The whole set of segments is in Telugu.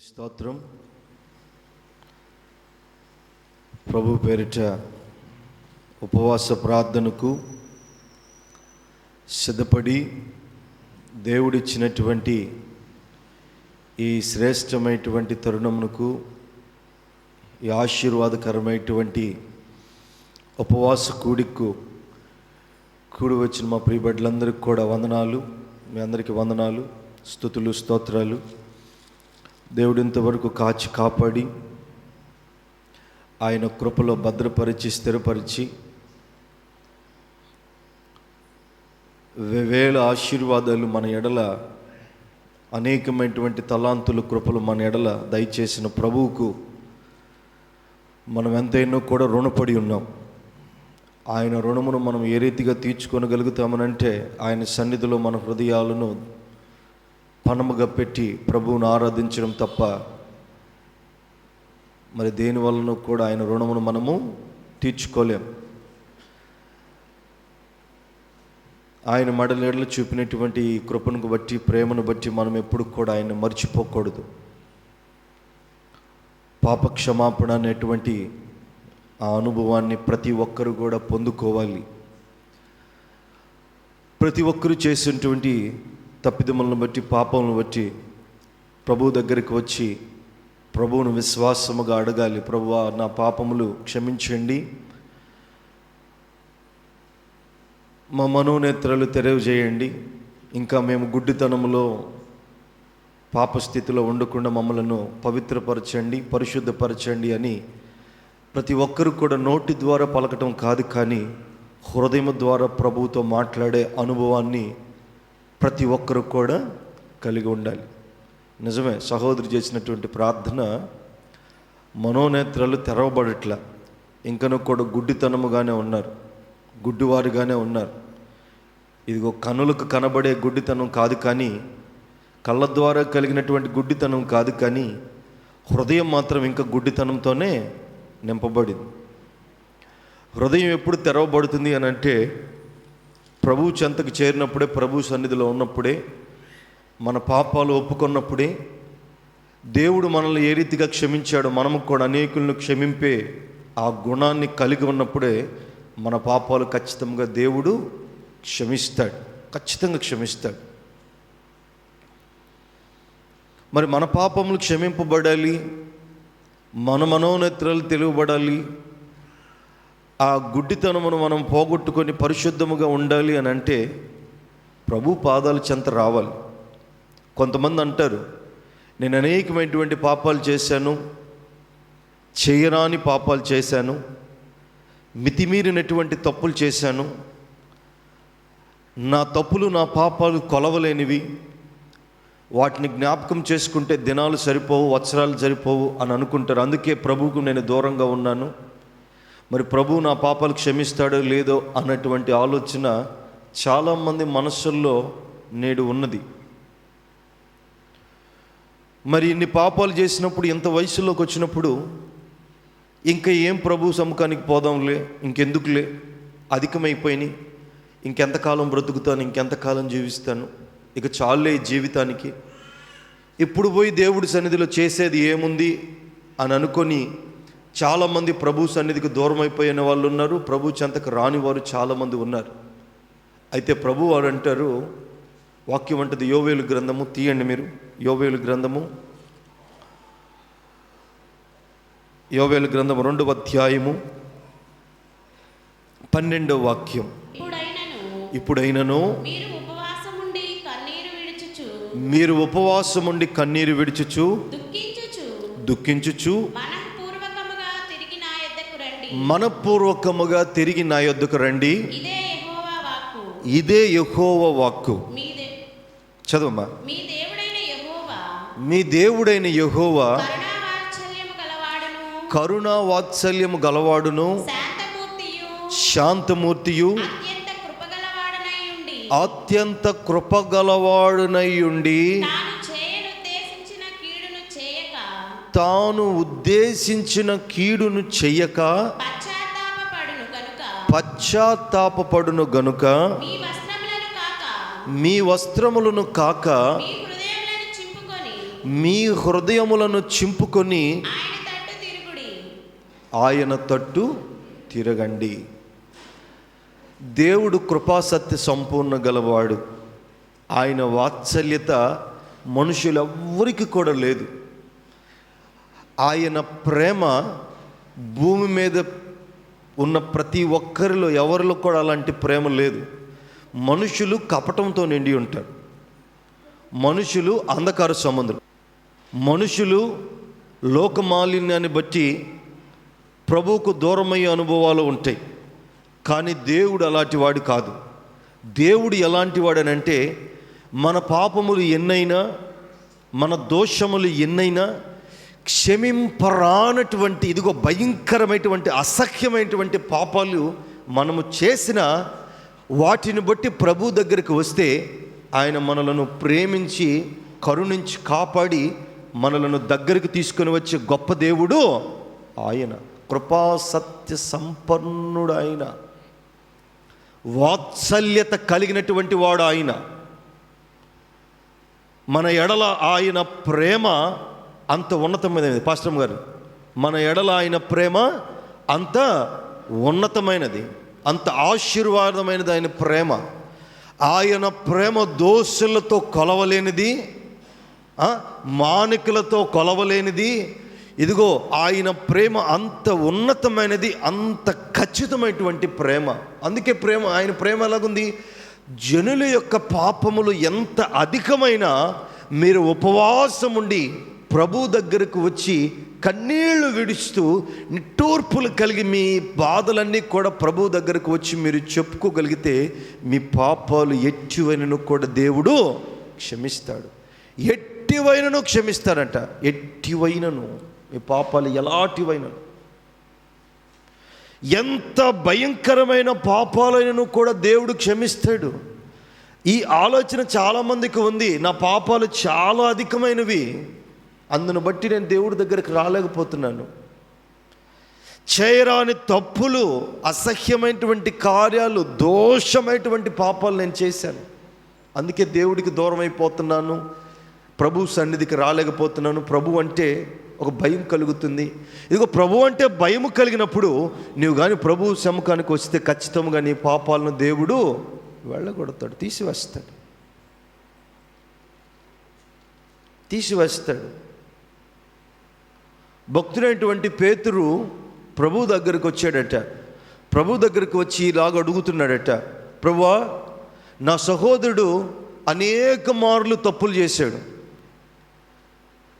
దేవునికి స్తోత్రం. ప్రభు పేరిట ఉపవాస ప్రార్థనకు సిద్ధపడి దేవుడిచ్చినటువంటి ఈ శ్రేష్టమైనటువంటి తరుణమునకు, ఈ ఆశీర్వాదకరమైనటువంటి ఉపవాస కూడి వచ్చిన మా ప్రియబిడ్డలందరికీ కూడా వందనాలు. మీ అందరికీ వందనాలు, స్తుతులు, స్తోత్రాలు. దేవుడు ఇంతవరకు కాచి కాపాడి ఆయన కృపలో భద్రపరిచి స్థిరపరిచి వేవేల ఆశీర్వాదాలు మన ఎడల, అనేకమైనటువంటి తలాంతుల కృపలు మన ఎడల దయచేసిన ప్రభువుకు మనం ఎంతైనా కూడా రుణపడి ఉన్నాం. ఆయన రుణమును మనం ఏ రీతిగా తీర్చుకొనగలుగుతామనంటే, ఆయన సన్నిధిలో మన హృదయాలను పణముగా పెట్టి ప్రభువును ఆరాధించడం తప్ప మరి దేని వలన కూడా ఆయన రుణమును మనము తీర్చుకోలేం. ఆయన మడలేడలు చూపినటువంటి ఈ కృపను బట్టి, ప్రేమను బట్టి మనం ఎప్పుడు కూడా ఆయన మర్చిపోకూడదు. పాప క్షమాపణ అనేటువంటి ఆ అనుభవాన్ని ప్రతి ఒక్కరు కూడా పొందుకోవాలి. ప్రతి ఒక్కరు చేసినటువంటి తప్పిదములను బట్టి, పాపములను బట్టి ప్రభువు దగ్గరికి వచ్చి ప్రభువును విశ్వాసముగా అడగాలి. ప్రభువా, నా పాపములు క్షమించండి, మా మనోనేత్రాలు తెరవజేయండి, ఇంకా మేము గుడ్డితనములో పాపస్థితిలో ఉండకుండా మమ్మలను పవిత్రపరచండి, పరిశుద్ధపరచండి అని ప్రతి ఒక్కరు కూడా నోటి ద్వారా పలకటం కాదు, కానీ హృదయం ద్వారా ప్రభువుతో మాట్లాడే అనుభవాన్ని ప్రతి ఒక్కరు కూడా కలిగి ఉండాలి. నిజమే, సహోదరు చేసినటువంటి ప్రార్థన, మనోనేత్రాలు తెరవబడట్లా, ఇంకనూ కూడా గుడ్డితనముగానే ఉన్నారు, గుడ్డివారుగానే ఉన్నారు. ఇదిగో కనులకు కనబడే గుడ్డితనం కాదు, కానీ కళ్ళ ద్వారా కలిగినటువంటి గుడ్డితనం కాదు, కానీ హృదయం మాత్రం ఇంకా గుడ్డితనంతోనే నింపబడింది. హృదయం ఎప్పుడు తెరవబడుతుంది అని అంటే, ప్రభు చెంతకు చేరినప్పుడే, ప్రభు సన్నిధిలో ఉన్నప్పుడే, మన పాపాలు ఒప్పుకున్నప్పుడే, దేవుడు మనల్ని ఏ రీతిగా క్షమించాడో మనము కూడా అనేకులను క్షమింపే ఆ గుణాన్ని కలిగి ఉన్నప్పుడే మన పాపాలు ఖచ్చితంగా దేవుడు క్షమిస్తాడు, ఖచ్చితంగా క్షమిస్తాడు. మరి మన పాపములు క్షమింపబడాలి, మన మనోనేత్రాలు తెలువబడాలి, ఆ గుడ్డితనమును మనం పోగొట్టుకొని పరిశుద్ధముగా ఉండాలి అని అంటే ప్రభు పాదాల చెంత రావాలి. కొంతమంది అంటారు, నేను అనేకమైనటువంటి పాపాలు చేశాను, చేయరాని పాపాలు చేశాను, మితిమీరినటువంటి తప్పులు చేశాను, నా తప్పులు, నా పాపాలు కొలవలేనివి, వాటిని జ్ఞాపకం చేసుకుంటే దినాలు సరిపోవు, వత్సరాలు సరిపోవు అని అనుకుంటారు. అందుకే ప్రభువుకు నేను దూరంగా ఉన్నాను, మరి ప్రభువు నా పాపాలు క్షమిస్తాడో లేదో అన్నటువంటి ఆలోచన చాలామంది మనస్సుల్లో నేడు ఉన్నది. మరి ఇన్ని పాపాలు చేసినప్పుడు, ఇంత వయసులోకి వచ్చినప్పుడు ఇంకా ఏం ప్రభు సముఖానికి పోదాంలే, ఇంకెందుకులే, అధికమైపోయినాయి, ఇంకెంతకాలం బ్రతుకుతాను, ఇంకెంతకాలం జీవిస్తాను, ఇక చాలే జీవితానికి, ఇప్పుడు పోయి దేవుడి సన్నిధిలో చేసేది ఏముంది అని అనుకొని చాలామంది ప్రభు సన్నిధికి దూరం అయిపోయిన వాళ్ళు ఉన్నారు, ప్రభు చెంతకు రాని వారు చాలామంది ఉన్నారు. అయితే ప్రభు వారు అంటారు, వాక్యం అంటది, యోవేలు గ్రంథము తీయండి మీరు, యోవేలు గ్రంథము 2వ అధ్యాయము 12వ వాక్యం. ఇప్పుడైనను మీరు ఉపవాసముండి కన్నీరు విడుచుచు దుఃఖించుచు మనపూర్వకముగా తిరిగి నా యొద్దకు రండి, ఇదే యెహోవా వాక్కు. చదవమ్మా. మీ దేవుడైన యెహోవా కరుణా వాత్సల్యము గలవాడును, శాంతమూర్తియు, అత్యంత కృపగలవాడునై ఉండి, తాను ఉద్దేశించిన కీడును చెయ్యక పశ్చాత్తాపపడును గనుక మీ వస్త్రములను కాక మీ హృదయములను చింపుకొని ఆయన తట్టు తిరగండి. దేవుడు కృపాసత్య సంపూర్ణ గలవాడు. ఆయన వాత్సల్యత మనుషులెవ్వరికి కూడా లేదు. ఆయన ప్రేమ భూమి మీద ఉన్న ప్రతి ఒక్కరిలో ఎవరిలో కూడా అలాంటి ప్రేమ లేదు. మనుషులు కపటంతో నిండి ఉంటారు. మనుషులు అంధకార సంబంధులు. మనుషులు లోకమాలిన్యాన్ని బట్టి ప్రభువుకు దూరమయ్యే అనుభవాలు ఉంటాయి. కానీ దేవుడు అలాంటి వాడు కాదు. దేవుడు ఎలాంటి వాడనంటే, మన పాపములు ఎన్నైనా, మన దోషములు ఎన్నైనా క్షమింపరానటువంటి, ఇదిగో భయంకరమైనటువంటి అసహ్యమైనటువంటి పాపాలు మనము చేసిన వాటిని బట్టి ప్రభు దగ్గరికి వస్తే ఆయన మనలను ప్రేమించి కరుణించి కాపాడి మనలను దగ్గరికి తీసుకొని వచ్చే గొప్ప దేవుడు ఆయన. కృపా సత్య సంపన్నుడు ఆయన. వాత్సల్యత కలిగినటువంటి వాడు ఆయన. మన ఎడల ఆయన ప్రేమ అంత ఉన్నతమైనది. పాస్టర్ గారు, మన ఎడల ఆయన ప్రేమ అంత ఉన్నతమైనది, అంత ఆశీర్వాదమైనది ఆయన ప్రేమ. ఆయన ప్రేమ దోషులతో కొలవలేనిది, మానికలతో కొలవలేనిది. ఇదిగో ఆయన ప్రేమ అంత ఉన్నతమైనది, అంత ఖచ్చితమైనటువంటి ప్రేమ. అందుకే ఆయన ప్రేమ ఎలాగుంది? జనుల యొక్క పాపములు ఎంత అధికమైనా మీరు ఉపవాసం ఉండి ప్రభు దగ్గరకు వచ్చి కన్నీళ్లు విడుస్తూ నిట్టూర్పులు కలిగి మీ బాధలన్నీ కూడా ప్రభు దగ్గరకు వచ్చి మీరు చెప్పుకోగలిగితే మీ పాపాలు ఎట్టివైనను కూడా దేవుడు క్షమిస్తాడు. ఎట్టివైనను క్షమిస్తాడంట. ఎట్టివైనను, మీ పాపాలు ఎలాంటివైనను, ఎంత భయంకరమైన పాపాలైనను కూడా దేవుడు క్షమిస్తాడు. ఈ ఆలోచన చాలామందికి ఉంది. నా పాపాలు చాలా అధికమైనవి, అందును బట్టి నేను దేవుడి దగ్గరికి రాలేకపోతున్నాను. చేయరాని తప్పులు, అసహ్యమైనటువంటి కార్యాలు, దోషమైనటువంటి పాపాలు నేను చేశాను, అందుకే దేవుడికి దూరం అయిపోతున్నాను, ప్రభు సన్నిధికి రాలేకపోతున్నాను. ప్రభు అంటే ఒక భయం కలుగుతుంది. ఇదిగో ప్రభు అంటే భయం కలిగినప్పుడు నీవు కానీ ప్రభు సముఖానికి వస్తే ఖచ్చితంగా నీ పాపాలను దేవుడు వెళ్ళగొడతాడు, తీసివేస్తాడు. భక్తుడైనటువంటి పేతురు ప్రభు దగ్గరికి వచ్చాడట. ప్రభు దగ్గరికి వచ్చి ఇలాగ అడుగుతున్నాడట, ప్రభువా, నా సహోదరుడు అనేక మార్లు తప్పులు చేశాడు,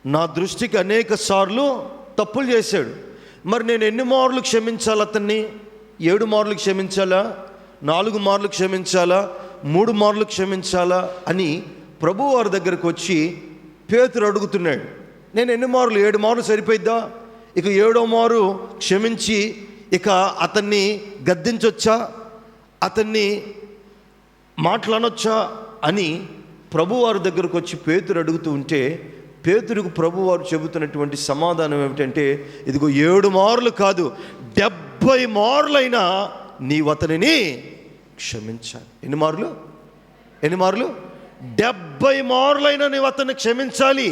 నా దృష్టికి అనేక సార్లు తప్పులు చేశాడు. మరి నేను ఎన్ని మార్లు క్షమించాలి అతన్ని? 7 మార్లు క్షమించాలా? 4 మార్లు క్షమించాలా? 3 మార్లు క్షమించాలా అని ప్రభు వారి దగ్గరకు వచ్చి పేతురు అడుగుతున్నాడు. నేను ఎన్ని మార్లు? 7 మార్లు సరిపోయిద్దా? ఇక 7వ మారు క్షమించి ఇక అతన్ని గద్దించొచ్చా, అతన్ని మాట్లాడొచ్చా అని ప్రభువారి దగ్గరకు వచ్చి పేతురు అడుగుతూ ఉంటే, పేతురుకు ప్రభువారు చెబుతున్నటువంటి సమాధానం ఏమిటంటే, ఇదిగో 7 మార్లు కాదు, 70 మార్లైనా నీవు అతనిని క్షమించాలి. ఎన్ని మార్లు? 70 మార్లైనా నీవు అతన్ని క్షమించాలి.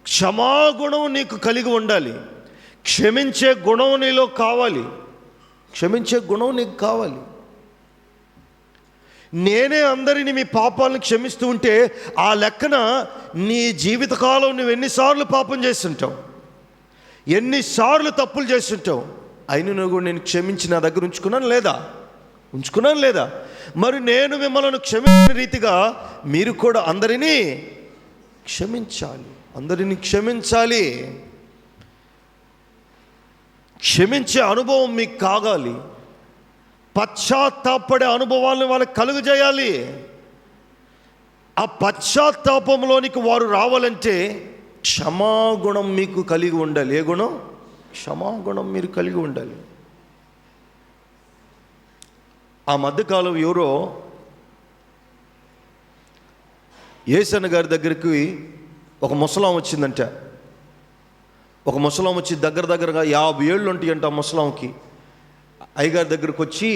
క్షమాగుణం నీకు కలిగి ఉండాలి. క్షమించే గుణం నీలో కావాలి. నీకు కావాలి. నేనే అందరినీ మీ పాపాలను క్షమిస్తూ ఉంటే ఆ లెక్కన నీ జీవితకాలం నువ్వు ఎన్నిసార్లు పాపం చేస్తుంటావు, ఎన్నిసార్లు తప్పులు చేస్తుంటావు, అయినా నువ్వు కూడా నేను క్షమించి నా దగ్గర ఉంచుకున్నాను లేదా? మరి నేను మిమ్మల్ని క్షమించిన రీతిగా మీరు కూడా అందరినీ క్షమించాలి. క్షమించే అనుభవం మీకు కాగాలి. పశ్చాత్తాపడే అనుభవాలను వాళ్ళకి కలుగజేయాలి. ఆ పశ్చాత్తాపంలోనికి వారు రావాలంటే క్షమాగుణం మీకు కలిగి ఉండాలి. ఏ గుణం? క్షమాగుణం మీరు కలిగి ఉండాలి. ఆ మధ్యకాలం ఎవరో యేసన్న గారి దగ్గరికి ఒక ముసలాం వచ్చిందంట. ఒక ముసలాం వచ్చి దగ్గరగా 50 ఏళ్ళు ఉంటాయంట. ఆ ముసలాంకి అయ్యగారి దగ్గరకు వచ్చి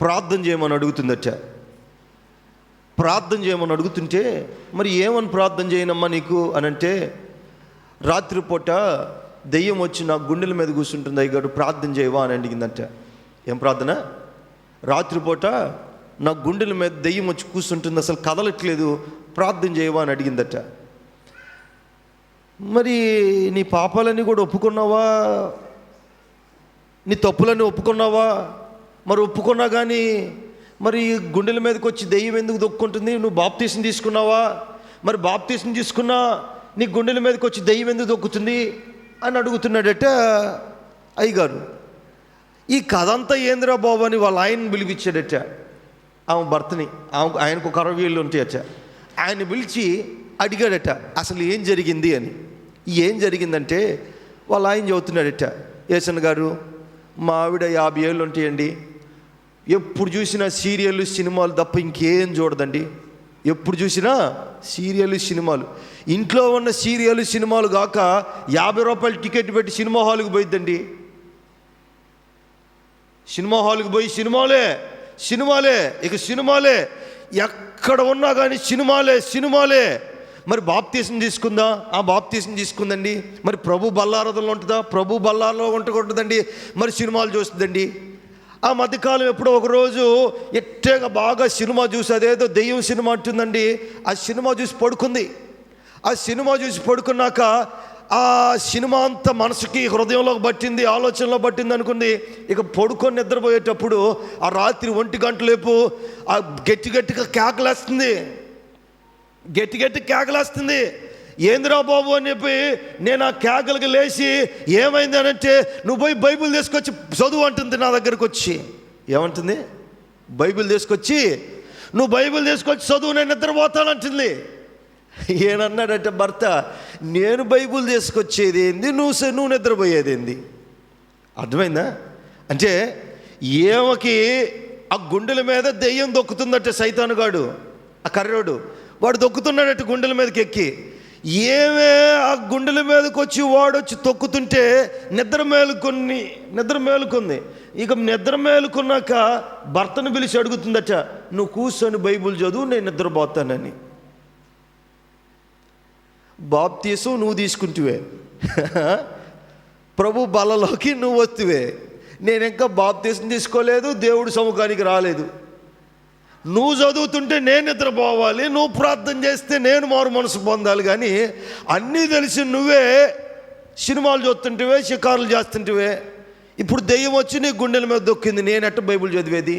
ప్రార్థన చేయమని అడుగుతుందట. ప్రార్థన చేయమని అడుగుతుంటే, మరి ఏమని ప్రార్థన చేయనమ్మా నీకు అని అంటే, రాత్రిపూట దెయ్యం వచ్చి నా గుండెల మీద కూర్చుంటుంది అయ్యగారు, ప్రార్థన చేయవా అని అడిగిందంట. ఏం ప్రార్థన? రాత్రిపూట నా గుండెల మీద దెయ్యం వచ్చి కూర్చుంటుంది, అసలు కదలట్లేదు, ప్రార్థన చేయవా అని అడిగిందట. మరి నీ పాపాలన్నీ కూడా ఒప్పుకున్నావా? నీ తప్పులన్నీ ఒప్పుకున్నావా? మరి ఒప్పుకున్నా కానీ మరి గుండెల మీదకి వచ్చి దెయ్యం ఎందుకు దొక్కుంటుంది? నువ్వు బాప్తీసం తీసుకున్నావా? మరి బాప్తీసం తీసుకున్నా నీ గుండెల మీదకి వచ్చి దెయ్యం ఎందుకు దొక్కుతుంది అని అడుగుతున్నాడట అయ్యగారు. ఈ కథ అంతా ఏందిరా బాబు అని వాళ్ళ ఆయన్ని పిలిపించాడట, ఆమె భర్తని. ఆయనకు ఒక 60 ఏళ్ళు ఉంటాయట. ఆయన పిలిచి అడిగాడట అసలు ఏం జరిగింది అని. ఏం జరిగిందంటే వాళ్ళ ఆయన చెబుతున్నాడట, యేసన్న గారు మా ఆవిడ 50 ఏళ్ళు ఉంటాయండి, ఎప్పుడు చూసినా సీరియళ్ళు సినిమాలు తప్ప ఇంకేం చూడదండి. ఎప్పుడు చూసినా సీరియళ్ళు సినిమాలు, ఇంట్లో ఉన్న సీరియళ్ళు సినిమాలు కాక 50 రూపాయలు టికెట్ పెట్టి సినిమా హాల్కి పోయిద్దండి. సినిమా హాల్కి పోయి సినిమాలే ఇక సినిమాలే, ఎక్కడ ఉన్నా కానీ సినిమాలే. మరి బాప్తీసం తీసుకుందా? ఆ బాప్తీసం తీసుకుందండి. మరి ప్రభు బల్లారథంలో ఉంటుందా? ప్రభు బల్లారలో ఉంటుందండి. మరి సినిమాలు చూస్తుందండి. ఆ మధ్యకాలం ఎప్పుడో ఒకరోజు ఎట్టేగా బాగా సినిమా చూసి, అదేదో దెయ్యం సినిమా అంటుందండి, ఆ సినిమా చూసి పడుకుంది. ఆ సినిమా చూసి పడుకున్నాక ఆ సినిమా అంతా మనసుకి హృదయంలోకి పట్టింది, ఆలోచనలో పట్టింది అనుకుంది. ఇక పడుకొని నిద్రపోయేటప్పుడు ఆ రాత్రి 1 గంటలేపు ఆ గట్టిగా కేకలేస్తుంది. ఏందిరా బాబు అని చెప్పి నేను ఆ కేకలకి లేచి ఏమైంది అని అంటే, నువ్వు పోయి బైబిల్ తీసుకొచ్చి చదువు అంటుంది. నా దగ్గరకు వచ్చి ఏమంటుంది? బైబిల్ తీసుకొచ్చి చదువు, నేను నిద్రపోతానంటుంది. ఏనన్నాడంటే భర్త, నేను బైబిల్ తీసుకొచ్చేది ఏంది, నువ్వు నిద్రపోయేది ఏంది? అర్థమైందా? అంటే ఏమకి ఆ గుండెల మీద దెయ్యం దొక్కుతుందట, సైతానుగాడు, ఆ కర్రోడు వాడు దొక్కుతున్నాడట గుండెల మీదకి ఎక్కి. ఏమే ఆ గుండెల మీదకి వచ్చి వాడొచ్చి తొక్కుతుంటే నిద్ర మేలుకుంది. ఇక నిద్ర మేలుకున్నాక భర్తను పిలిచి అడుగుతుందట, నువ్వు కూర్చొని బైబిల్ చదువు, నేను నిద్రపోతానని. బాప్తీసం నువ్వు తీసుకుంటువే, ప్రభు బలలోకి నువ్వు వస్తువే, నేను ఇంకా బాప్తీసం తీసుకోలేదు, దేవుడు సముఖానికి రాలేదు. నువ్వు చదువుతుంటే నేను నిద్రపోవాలి, నువ్వు ప్రార్థన చేస్తే నేను మారు మనసు పొందాలి. కానీ అన్నీ తెలిసి నువ్వే సినిమాలు చూస్తుంటివే, షికారులు చేస్తుంటివే. ఇప్పుడు దెయ్యం వచ్చి నీ గుండెల మీద దొక్కింది, నేనెట్ట బైబిల్ చదివేది?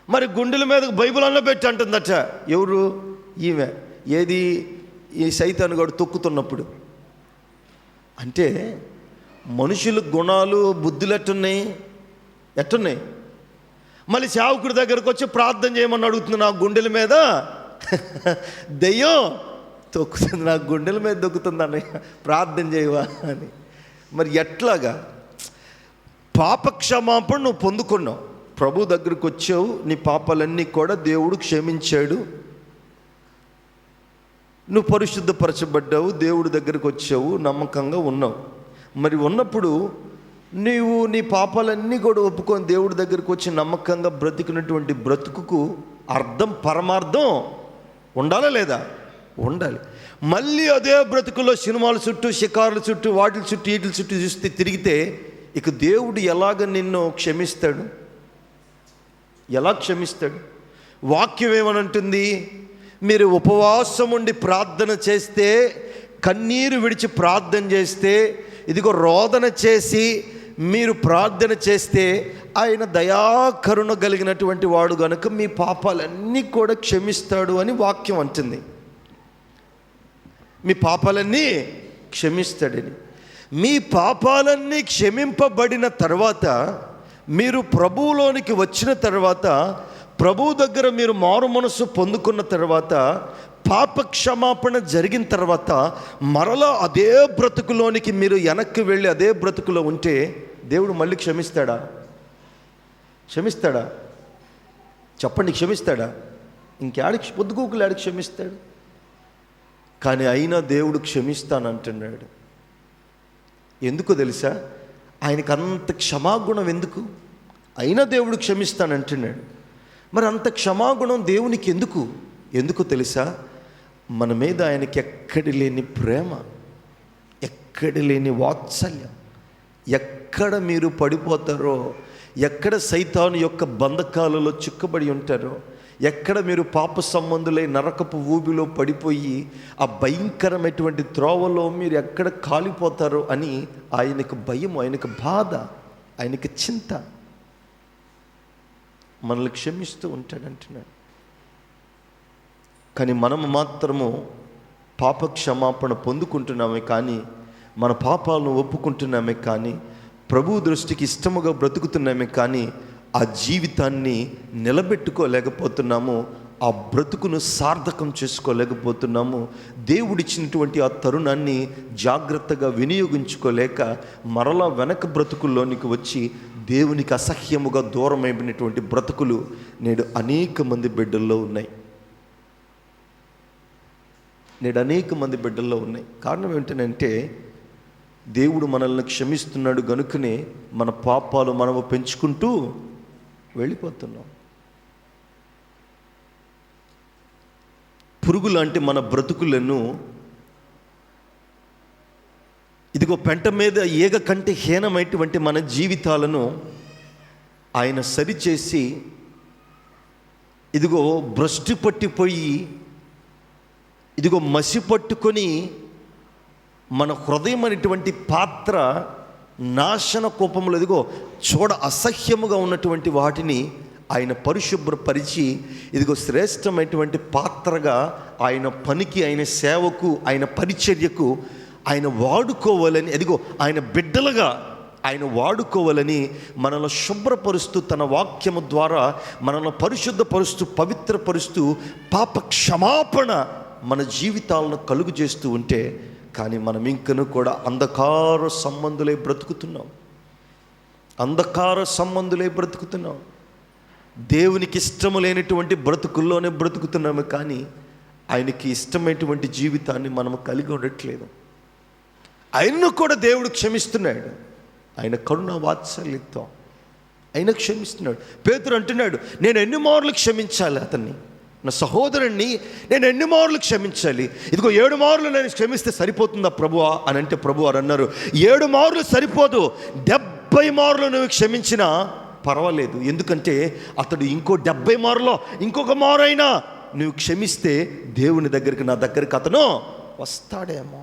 మరి గుండెల మీద బైబిల్ అన్న పెట్టి అంటుందట. ఎవరు? ఈమె. ఏది? ఈ సైతానుగాడు తొక్కుతున్నప్పుడు. అంటే మనుషుల గుణాలు, బుద్ధులు ఎట్టున్నాయి? మళ్ళీ సేవకుడి దగ్గరకు వచ్చి ప్రార్థన చేయమని అడుగుతుంది. నా గుండెల మీద దెయ్యం తొక్కుతుంది, నా గుండెల మీద దొక్కుతుంది అన్నయ్య, ప్రార్థన చేయవా అని. మరి ఎట్లాగా? పాప క్షమాపణ నువ్వు పొందుకున్నావు, ప్రభు దగ్గరకు వచ్చావు, నీ పాపాలన్నీ కూడా దేవుడు క్షమించాడు, నువ్వు పరిశుద్ధపరచబడ్డావు, దేవుడి దగ్గరకు వచ్చావు, నమ్మకంగా ఉన్నావు. మరి ఉన్నప్పుడు నీవు నీ పాపాలన్నీ కూడా ఒప్పుకొని దేవుడి దగ్గరికి వచ్చి నమ్మకంగా బ్రతికినటువంటి బ్రతుకుకు అర్థం, పరమార్థం ఉండాలా లేదా? ఉండాలి. మళ్ళీ అదే బ్రతుకులో సినిమాల చుట్టూ, షికారుల చుట్టూ, వాటి చుట్టూ, వీటి చుట్టూ చూస్తే తిరిగితే ఇక దేవుడు ఎలాగ నిన్ను క్షమిస్తాడు? ఎలా క్షమిస్తాడు? వాక్యం ఏమనంటుంది? మీరు ఉపవాసం ఉండి ప్రార్థన చేస్తే, కన్నీరు విడిచి ప్రార్థన చేస్తే, ఇదిగో రోదన చేసి మీరు ప్రార్థన చేస్తే ఆయన దయాకరుణ కలిగినటువంటి వాడు గనుక మీ పాపాలన్నీ కూడా క్షమిస్తాడు అని వాక్యం అంటుంది. మీ పాపాలన్నీ క్షమిస్తాడని. మీ పాపాలన్నీ క్షమింపబడిన తర్వాత, మీరు ప్రభువులోనికి వచ్చిన తర్వాత, ప్రభు దగ్గర మీరు మారు మనసు పొందుకున్న తర్వాత, పాప క్షమాపణ జరిగిన తర్వాత మరలా అదే బ్రతుకులోనికి మీరు వెనక్కి వెళ్ళి అదే బ్రతుకులో ఉంటే దేవుడు మళ్ళీ క్షమిస్తాడా? చెప్పండి, క్షమిస్తాడా? ఇంకేడికి పొద్దుగూకులు ఆడికి క్షమిస్తాడు? కానీ అయినా దేవుడు క్షమిస్తానంటున్నాడు. ఎందుకు తెలుసా? ఆయనకు అంత క్షమాగుణం ఎందుకు? అయినా దేవుడు క్షమిస్తానంటున్నాడు. మరి అంత క్షమాగుణం దేవునికి ఎందుకు తెలుసా? మన మీద ఆయనకి ఎక్కడి లేని ప్రేమ, ఎక్కడి లేని వాత్సల్యం. ఎక్కడ మీరు పడిపోతారో, ఎక్కడ సైతాను యొక్క బంధకాలలో చిక్కుబడి ఉంటారో, ఎక్కడ మీరు పాప సంబంధులై నరకపు ఊబిలో పడిపోయి ఆ భయంకరమైనటువంటి త్రోవలో మీరు ఎక్కడ కాలిపోతారో అని ఆయనకు భయం, ఆయనకు బాధ, ఆయనకు చింత. మనల్ని క్షమిస్తూ ఉంటాడంటున్నాడు. కానీ మనము మాత్రము పాప క్షమాపణ పొందుకుంటున్నామే కానీ, మన పాపాలను ఒప్పుకుంటున్నామే కానీ, ప్రభు దృష్టికి ఇష్టముగా బ్రతుకుతున్నామే కానీ ఆ జీవితాన్ని నిలబెట్టుకోలేకపోతున్నాము, ఆ బ్రతుకును సార్థకం చేసుకోలేకపోతున్నాము. దేవుడిచ్చినటువంటి ఆ తరుణాన్ని జాగ్రత్తగా వినియోగించుకోలేక మరలా వెనక బ్రతుకుల్లోనికి వచ్చి దేవునికి అసహ్యముగా దూరమైనటువంటి బ్రతుకులు నేడు అనేక మంది బిడ్డల్లో ఉన్నాయి. కారణం ఏంటంటే దేవుడు మనల్ని క్షమిస్తున్నాడు గనుకనే మన పాపాలు మనము పెంచుకుంటూ వెళ్ళిపోతున్నాం. పురుగు లాంటి మన బ్రతుకులను ఇదిగో పెంట మీద ఈగ కంటే హీనమైనటువంటి మన జీవితాలను ఆయన సరిచేసి ఇదిగో భ్రష్టు పట్టిపోయి ఇదిగో మసి పట్టుకొని మన హృదయం అనేటువంటి పాత్ర నాశన కోపంలో ఇదిగో చూడ అసహ్యముగా ఉన్నటువంటి వాటిని ఆయన పరిశుభ్రపరిచి ఇదిగో శ్రేష్టమైనటువంటి పాత్రగా ఆయన పనికి, ఆయన సేవకు, ఆయన పరిచర్యకు ఆయన వాడుకోవాలని, అదిగో ఆయన బిడ్డలుగా ఆయన వాడుకోవాలని మనల్ని శుభ్రపరుస్తూ తన వాక్యము ద్వారా మనల్ని పరిశుద్ధపరుస్తూ పవిత్రపరుస్తూ పాప క్షమాపణ మన జీవితాలను కలుగు చేస్తూ ఉంటే, కానీ మనం ఇంకను కూడా అంధకార సంబంధులై బ్రతుకుతున్నాం. దేవునికి ఇష్టము లేనటువంటి బ్రతుకుల్లోనే బ్రతుకుతున్నాము కానీ ఆయనకి ఇష్టమైనటువంటి జీవితాన్ని మనం కలిగి ఉండట్లేదు. ఆయన్ను కూడా దేవుడు క్షమిస్తున్నాడు. ఆయన కరుణ వాత్సల్యంతో ఆయన క్షమిస్తున్నాడు. పేతురు అంటున్నాడు, నేను ఎన్ని మార్లు క్షమించాలి అతన్ని, నా సహోదరుణ్ణి నేను ఎన్ని మార్లు క్షమించాలి? ఇదిగో 7 మార్లు నేను క్షమిస్తే సరిపోతుందా ప్రభువా అని అంటే ప్రభు వారు అన్నారు, 7 మార్లు సరిపోదు, 70 మార్లు నువ్వు క్షమించినా పర్వాలేదు. ఎందుకంటే అతడు ఇంకో 70 మార్లో ఇంకొక మారైనా నువ్వు క్షమిస్తే దేవుని దగ్గరికి, నా దగ్గరికి అతను వస్తాడేమో.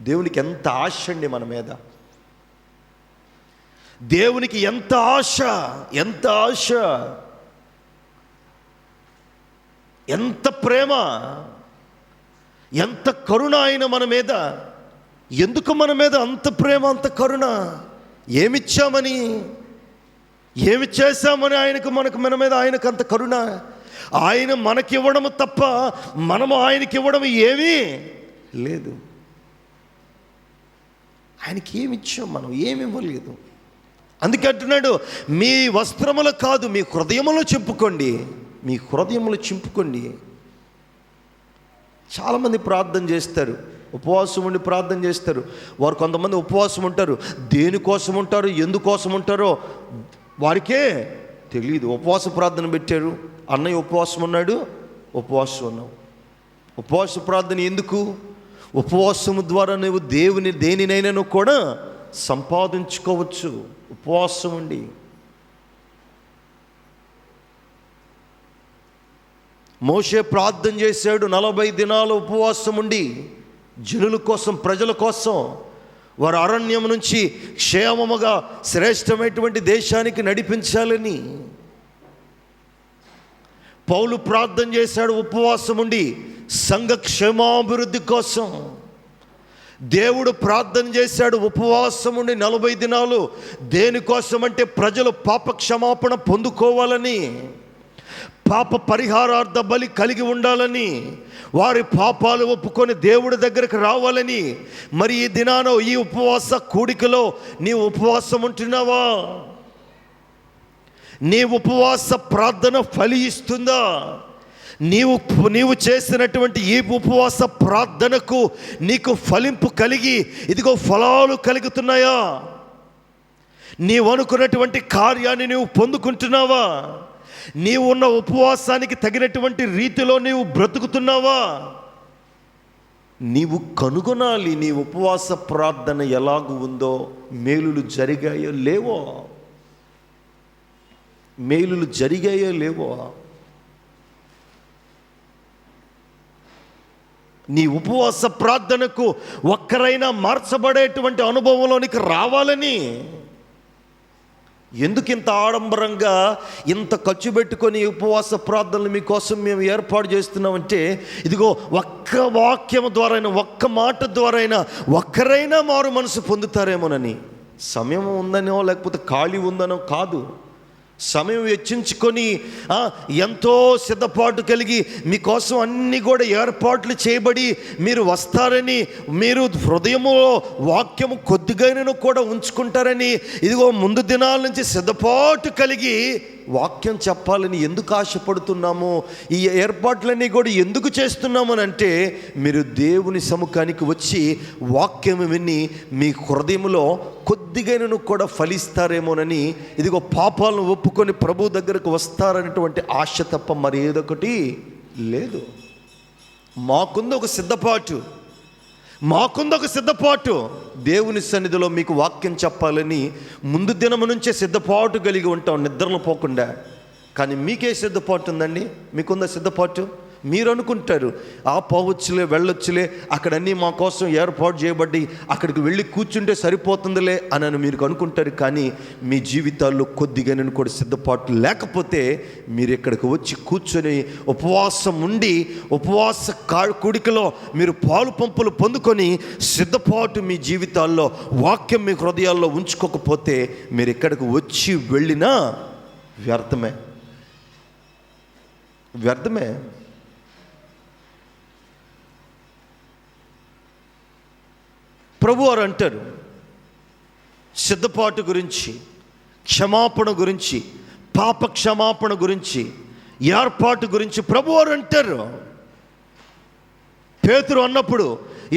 దేవునికి ఎంత ఆశ అండి మన మీద, దేవునికి ఎంత ఆశ, ఎంత ప్రేమ, ఎంత కరుణ ఆయన మన మీద. ఎందుకు మన మీద అంత ప్రేమ, అంత కరుణ? ఏమిచ్చామని, ఏమి చేశామని మన మీద ఆయనకు అంత కరుణ? ఆయన మనకివ్వడము తప్ప మనము ఆయనకి ఇవ్వడం ఏమీ లేదు. ఆయనకి ఏమి ఇచ్చాం మనం? ఏమి ఇవ్వలేదు. అందుకే అంటున్నాడు, మీ వస్త్రములు కాదు మీ హృదయములో చింపుకోండి. చాలామంది ప్రార్థన చేస్తారు, ఉపవాసం ఉండి ప్రార్థన చేస్తారు. వారు కొంతమంది ఉపవాసం ఉంటారు, దేనికోసం ఉంటారు, ఎందుకోసం ఉంటారో వారికే తెలియదు. ఉపవాస ప్రార్థన పెట్టారు, అన్నయ్య ఉపవాసం ఉన్నాడు, ఉపవాసం ఉన్నావు. ఉపవాస ప్రార్థన ఎందుకు? ఉపవాసము ద్వారా నువ్వు దేనినైనా కూడా సంపాదించుకోవచ్చు. ఉపవాసం ఉండి మోషే ప్రార్థన చేశాడు, 40 దినాలు ఉపవాసం ఉండి జనుల కోసం, ప్రజల కోసం, వారు అరణ్యం నుంచి క్షేమముగా శ్రేష్టమైనటువంటి దేశానికి నడిపించాలని. పౌలు ప్రార్థన చేశాడు ఉపవాసం ఉండి సంఘ క్షేమాభివృద్ధి కోసం. దేవుడు ప్రార్థన చేశాడు ఉపవాసం ఉండి 40 దినాలు. దేనికోసం అంటే ప్రజలు పాప క్షమాపణ పొందుకోవాలని, పాప పరిహారార్థ బలి కలిగి ఉండాలని, వారి పాపాలు ఒప్పుకొని దేవుడి దగ్గరికి రావాలని. మరి ఈ దినాన ఈ ఉపవాస కూడికలో నీవు ఉపవాసం ఉంటున్నావా? నీ ఉపవాస ప్రార్థన ఫలిస్తుందా? నీవు చేసినటువంటి ఈ ఉపవాస ప్రార్థనకు నీకు ఫలింపు కలిగి ఇదిగో ఫలాలు కలుగుతున్నాయా? నీవు అనుకున్నటువంటి కార్యాన్ని నీవు పొందుకుంటున్నావా? నీవు ఉన్న ఉపవాసానికి తగినటువంటి రీతిలో నీవు బ్రతుకుతున్నావా? నీవు కనుగొనాలి నీ ఉపవాస ప్రార్థన ఎలాగూ ఉందో. మేలులు జరిగాయో లేవో, మేలులు జరిగాయో లేవో. నీ ఉపవాస ప్రార్థనకు ఒక్కరైనా మార్చబడేటువంటి అనుభవంలోనికి రావాలని. ఎందుకు ఇంత ఆడంబరంగా ఇంత ఖర్చు పెట్టుకొని ఉపవాస ప్రార్థనలు మీకోసం మేము ఏర్పాటు చేస్తున్నామంటే, ఇదిగో ఒక్క వాక్యం ద్వారా, ఒక్క మాట ద్వారా ఒక్కరైనా మారు మనసు పొందుతారేమోనని. సమయం ఉందనో లేకపోతే ఖాళీ ఉందనో కాదు, సమయం వెచ్చించుకొని ఎంతో సిద్ధపాటు కలిగి మీకోసం అన్నీ కూడా ఏర్పాట్లు చేయబడి మీరు వస్తారని, మీరు హృదయములో వాక్యము కొద్దిగానూ కూడా ఉంచుకుంటారని, ఇదిగో ముందు దినాల నుంచి సిద్ధపాటు కలిగి వాక్యం చెప్పాలని ఎందుకు ఆశపడుతున్నాము, ఈ ఏర్పాట్లన్నీ కూడా ఎందుకు చేస్తున్నాము అని అంటే, మీరు దేవుని సముఖానికి వచ్చి వాక్యం విని మీ హృదయంలో కొద్దిగానూ కూడా ఫలిస్తారేమోనని, ఇదిగో పాపాలను ఒప్పుకొని ప్రభు దగ్గరకు వస్తారనేటువంటి ఆశ తప్ప మరి ఏదొకటి లేదు. మాకుంది ఒక సిద్ధపాటు, దేవుని సన్నిధిలో మీకు వాక్యం చెప్పాలని ముందు దినము నుంచే సిద్ధపాటు కలిగి ఉంటాం, నిద్రలు పోకుండా. కానీ మీకే సిద్ధపాటు ఉందండి? మీకుందా సిద్ధపాటు? మీరు అనుకుంటారు పోవచ్చులే, వెళ్ళొచ్చులే, అక్కడన్నీ మా కోసం ఏర్పాటు చేయబడ్డాయి, అక్కడికి వెళ్ళి కూర్చుంటే సరిపోతుందిలే అని మీరు అనుకుంటారు. కానీ మీ జీవితాల్లో కొద్దిగానే కూడా సిద్ధపాటు లేకపోతే మీరు ఇక్కడికి వచ్చి కూర్చొని ఉపవాసం ఉండి ఉపవాస కూడికలో మీరు పాలు పంపులు పొందుకొని సిద్ధపాటు మీ జీవితాల్లో, వాక్యం మీ హృదయాల్లో ఉంచుకోకపోతే మీరు ఇక్కడికి వచ్చి వెళ్ళినా వ్యర్థమే. ప్రభువారు అంటారు సిద్ధపాటు గురించి, క్షమాపణ గురించి, పాప క్షమాపణ గురించి, ఏర్పాటు గురించి ప్రభువారు అంటారు. పేతురు అన్నప్పుడు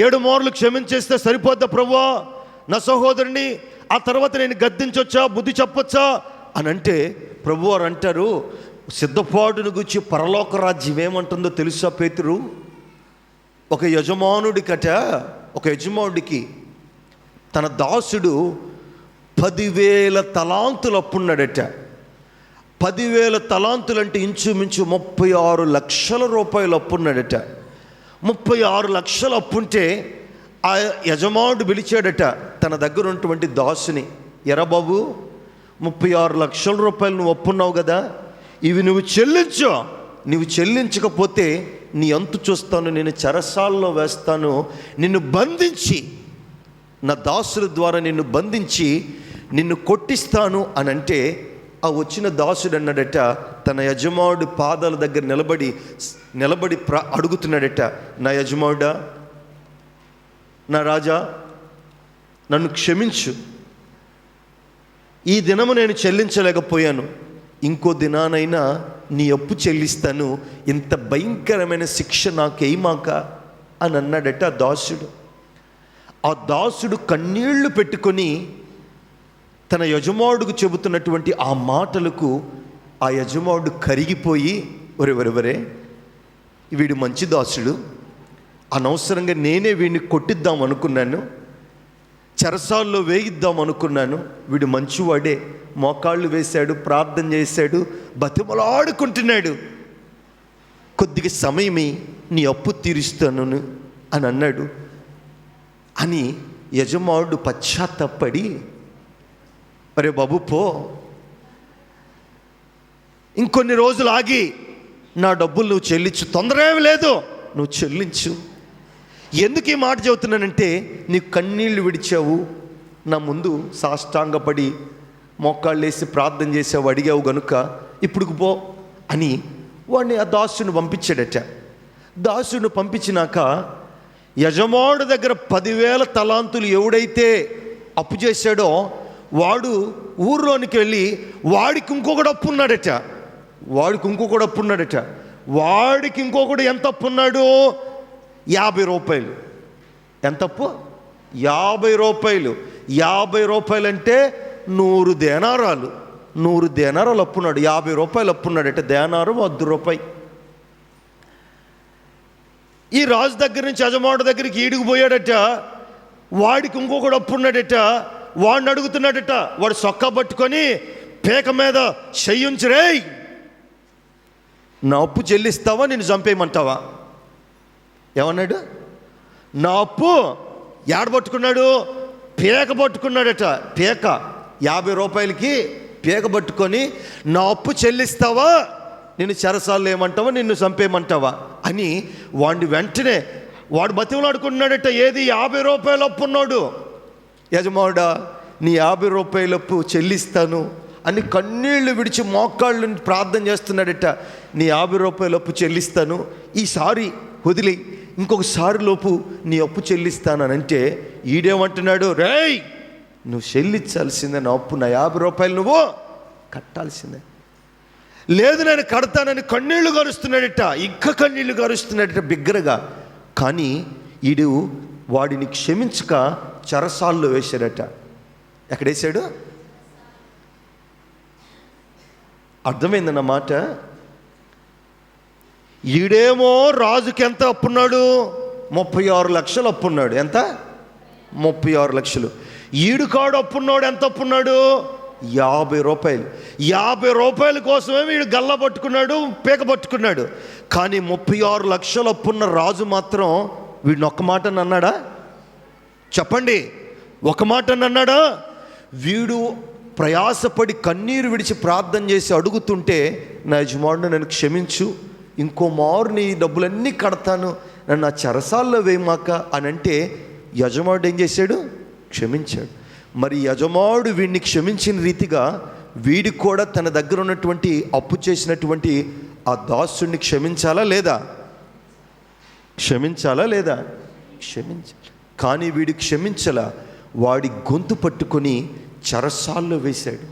7 మార్లు క్షమించేస్తే సరిపోద్దా ప్రభువా నా సహోదరుని, ఆ తర్వాత నేను గద్దించొచ్చా, బుద్ధి చెప్పొచ్చా అని అంటే, ప్రభువారు అంటారు సిద్ధపాటును గురించి పరలోక రాజ్యం ఏమంటుందో తెలుసా పేతురు? ఒక యజమానుడికి తన దాసుడు 10,000 తలాంతులు అప్పున్నాడట. 10,000 తలాంతులు అంటే ఇంచుమించు 36 లక్షల రూపాయలు అప్పున్నాడట. 36 లక్షలు అప్పుంటే ఆ యజమానుడు పిలిచాడట తన దగ్గర ఉన్నటువంటి దాసుని, ఎరా బాబు 36 లక్షల రూపాయలు నువ్వు అప్పున్నావు కదా, ఇవి నువ్వు చెల్లించకపోతే నీ అంతు చూస్తాను, నేను చెరసాలలో వేస్తాను, నిన్ను బంధించి, నా దాసుల ద్వారా నిన్ను బంధించి నిన్ను కొట్టిస్తాను అని అంటే, ఆ వచ్చిన దాసుడు అన్నాడట తన యజమానుడి పాదాల దగ్గర నిలబడి అడుగుతున్నాడట, నా యజమానుడా, నా రాజా, నన్ను క్షమించు, ఈ దినము నేను చెల్లించలేకపోయాను, ఇంకో దినానైనా నీ అప్పు చెల్లిస్తాను, ఇంత భయంకరమైన శిక్ష నాకేమాక అని అన్నాడట దాసుడు. ఆ దాసుడు కన్నీళ్లు పెట్టుకొని తన యజమానుడికి చెబుతున్నటువంటి ఆ మాటలకు ఆ యజమానుడు కరిగిపోయి, ఒరే వీడు మంచి దాసుడు, అనవసరంగా నేనే వీడిని కొట్టిద్దాం అనుకున్నాను, చెరసాల్లో వేయిద్దాం అనుకున్నాను, వీడు మంచివాడే, మోకాళ్ళు వేశాడు, ప్రార్థన చేశాడు, బతిమలాడుకుంటున్నాడు, కొద్దిగా సమయమే నీ అప్పు తీరుస్తాను అని అన్నాడు అని యజమానుడు పశ్చాత్తపడి, అరే బాబు పో, ఇంకొన్ని రోజులు ఆగి నా డబ్బులు నువ్వు చెల్లించు, తొందర ఏమి లేదు, నువ్వు చెల్లించు. ఎందుకు ఈ మాట చెబుతున్నానంటే, నీకు కన్నీళ్లు విడిచావు, నా ముందు సాష్టాంగపడి మోకాళ్ళేసి ప్రార్థన చేసావు, అడిగావు గనుక ఇప్పుడుకు పో అని వాడిని ఆ దాసుని పంపించాడట. దాసుని పంపించినాక యజమానుడి దగ్గర 10,000 తలాంతులు ఎవడైతే అప్పు చేశాడో వాడు ఊర్లోనికి వెళ్ళి వాడికి ఇంకొకడు అప్పు ఉన్నాడట. వాడికి ఇంకొకడు ఎంత అప్పు ఉన్నాడు? 50 రూపాయలు. ఎంత అప్పు? 50 రూపాయలు. 50 రూపాయలు అంటే 100 దేనారాలు 100 దేనారాలు అప్పున్నాడు. 50 రూపాయలు అప్పున్నాడట. దేనారు 100 రూపాయి. ఈ రాజు దగ్గర నుంచి యజమానుడి దగ్గరికి ఈడికి పోయాడట. వాడికి ఇంకొకడు అప్పున్నాడట. వాడిని అడుగుతున్నాడట. వాడు సొక్కా పట్టుకొని పేక మీద చెయ్యుంచి, రేయ్ నా అప్పు చెల్లిస్తావా, నిన్ను చంపేయమంటావా? ఏమన్నాడు? నా అప్పు ఏడ పట్టుకున్నాడు? పేక పట్టుకున్నాడట. పేక 50 రూపాయలకి పేక పట్టుకొని, నా అప్పు చెల్లిస్తావా, నిన్ను చెరసాల్లో ఏమంటావా, నిన్ను చంపేయమంటావా అని వాడిని వెంటనే వాడు బతిమలాడుకున్నాడట. ఏది? 50 రూపాయలు అప్పు ఉన్నాడు. యజమానుడా, నీ 50 రూపాయల అప్పు చెల్లిస్తాను అని కన్నీళ్లు విడిచి మోకాళ్ళు ప్రార్థన చేస్తున్నాడట. నీ 50 రూపాయల అప్పు చెల్లిస్తాను, ఈసారి వదిలి ఇంకొకసారి లోపు నీ అప్పు చెల్లిస్తానంటే ఈడేమంటున్నాడు? రేయ్ నువ్వు చెల్లించాల్సిందే నా అప్పు, నా 50 రూపాయలు నువ్వు కట్టాల్సిందే. లేదు నేను కడతానని కన్నీళ్లు గారుస్తున్నాడట. ఇంకా కన్నీళ్లు గారుస్తున్నాడట బిగ్గరగా. కానీ ఈడు వాడిని క్షమించక చెరసాల్లో వేశాడట. ఎక్కడేశాడు? అర్థమైందన్నమాట. ఈడేమో రాజుకి ఎంత అప్పున్నాడు? 36 లక్షలు అప్పున్నాడు. ఎంత? 36 లక్షలు. ఈడు కాడు అప్పున్నాడు. ఎంత అప్పున్నాడు? 50 రూపాయలు. 50 రూపాయల కోసమే వీడు గల్ల పట్టుకున్నాడు, పీక పట్టుకున్నాడు. కానీ 36 లక్షలు అప్పున్న రాజు మాత్రం వీడిని ఒక్క మాట అన్నాడా? చెప్పండి, ఒక మాట అన్నాడా? వీడు ప్రయాసపడి కన్నీరు విడిచి ప్రార్థన చేసి అడుగుతుంటే, నా యజమానుడు నన్ను క్షమించు, ఇంకో మారు నీ డబ్బులన్నీ కడతాను, నన్ను ఆ చెరసాల్లో వేయమాక అని అంటే యజమానుడు ఏం చేశాడు? క్షమించాడు. మరి యజమానుడు వీడిని క్షమించిన రీతిగా వీడికి కూడా తన దగ్గర ఉన్నటువంటి అప్పు చేసినటువంటి ఆ దాసుడిని క్షమించాలా లేదా? క్షమించాలా లేదా? క్షమించాలి. కానీ వీడు క్షమించలా. వాడి గొంతు పట్టుకొని చెరసాల్లో వేశాడు.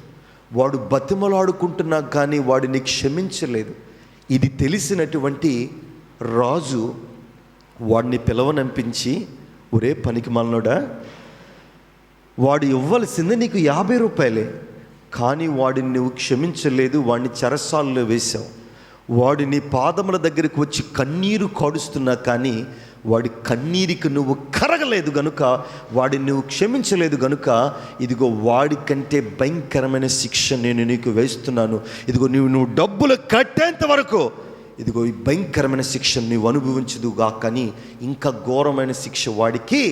వాడు బతిమలాడుకుంటున్నా కానీ వాడిని క్షమించలేదు. ఇది తెలిసినటువంటి రాజు వాడిని పిలవనంపించి, ఒరే పనికి మాలినోడా, వాడు ఇవ్వాల్సిందే నీకు 50 రూపాయలే, కానీ వాడిని నువ్వు క్షమించలేదు, వాడిని చెరసాల్లో వేశావు. వాడి నీ పాదముల దగ్గరికి వచ్చి కన్నీరు కాడుస్తున్నా కానీ వాడి కన్నీరికి నువ్వు కరగలేదు గనుక, వాడిని నువ్వు క్షమించలేదు గనుక, ఇదిగో వాడికంటే భయంకరమైన శిక్ష నేను నీకు వేస్తున్నాను. ఇదిగో నువ్వు డబ్బులు కట్టేంత వరకు ఇదిగో ఈ భయంకరమైన శిక్ష నువ్వు అనుభవించదుగా. కానీ ఇంకా ఘోరమైన శిక్ష వాడికి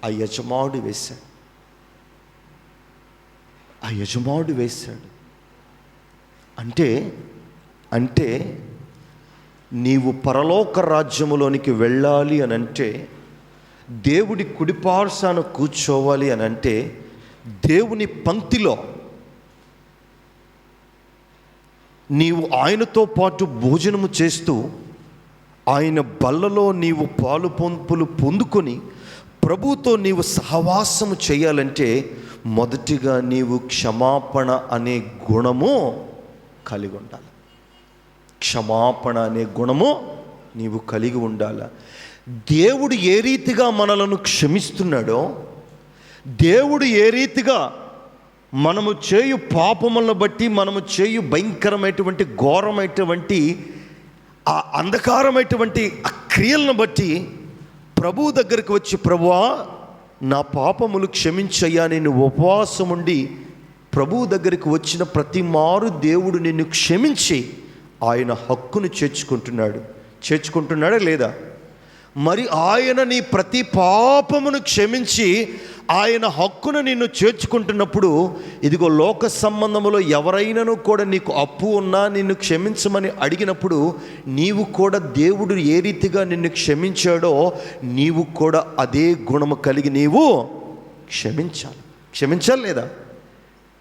ఆ యజమానుడు వేశాడు. ఆ యజమానుడు వేశాడు. అంటే నీవు పరలోక రాజ్యములోనికి వెళ్ళాలి అని అంటే, దేవుడి కుడిపార్శ్వాన కూర్చోవాలి అని అంటే, దేవుని పంక్తిలో నీవు ఆయనతో పాటు భోజనము చేస్తూ ఆయన బల్లలో నీవు పాలు పొంపులు పొందుకొని ప్రభువుతో నీవు సహవాసము చేయాలంటే మొదటిగా నీవు క్షమాపణ అనే గుణము కలిగి ఉండాలి. క్షమాపణ అనే గుణము నీవు కలిగి ఉండాలి. దేవుడు ఏ రీతిగా మనలను క్షమిస్తున్నాడో, దేవుడు ఏ రీతిగా మనము చేయు పాపములను బట్టి, మనము చేయు భయంకరమైనటువంటి ఘోరమైనటువంటి ఆ అంధకారమైనటువంటి ఆ క్రియలను బట్టి ప్రభువు దగ్గరికి వచ్చి, ప్రభువా నా పాపములు క్షమించయ్యా, నేను ఉపవాసం ఉండి ప్రభువు దగ్గరికి వచ్చిన ప్రతి మారు దేవుడు నిన్ను క్షమించి ఆయన హక్కును చేర్చుకుంటున్నాడా లేదా? మరి ఆయన నీ ప్రతి పాపమును క్షమించి ఆయన హక్కును నిన్ను చేర్చుకుంటున్నప్పుడు, ఇదిగో లోక సంబంధములో ఎవరైనాను కూడా నీకు అప్పు ఉన్నా నిన్ను క్షమించమని అడిగినప్పుడు, నీవు కూడా దేవుడు ఏ రీతిగా నిన్ను క్షమించాడో నీవు కూడా అదే గుణము కలిగి నీవు క్షమించాలి లేదా?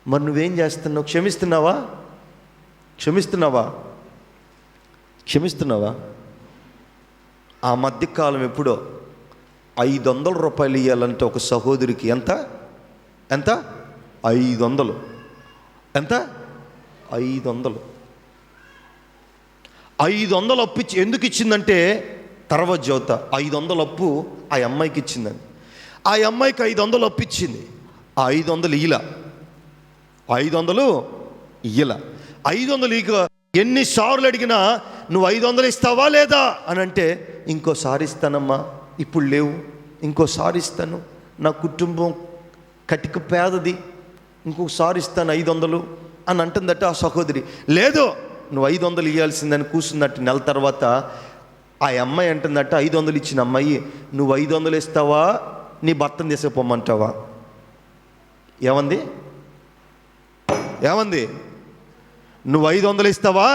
మరి నువ్వేం చేస్తున్నావు? క్షమిస్తున్నావా? ఆ మధ్యకాలం ఎప్పుడో 500 రూపాయలు ఇవ్వాలంటే ఒక సహోదరికి ఎంత 500. ఎంత? 500 అప్పు ఇచ్చి ఎందుకు ఇచ్చిందంటే, తర్వాత జ్యోత 500 అప్పు ఆ అమ్మాయికి ఇచ్చిందని. ఆ అమ్మాయికి 500 అప్పు ఇచ్చింది. ఆ 500 ఇలా 500 ఇయ్యల. 500 ఇక ఎన్నిసార్లు అడిగినా నువ్వు 500 ఇస్తావా లేదా అని అంటే, ఇంకోసారి ఇస్తానమ్మా, ఇప్పుడు లేవు, ఇంకోసారి ఇస్తాను, నా కుటుంబం కటిక పేదది, ఇంకొకసారి ఇస్తాను 500 అని అంటుందట ఆ సహోదరి. లేదు, నువ్వు 500 ఇవ్వాల్సిందని కూర్చున్నట్టు. నెల తర్వాత ఆ అమ్మాయి అంటుందట, 500 ఇచ్చిన అమ్మాయి, నువ్వు 500 ఇస్తావా, నీ భర్తను తీసుకుపోమంటావా? ఏమంది? నువ్వు 500 ఇస్తావా?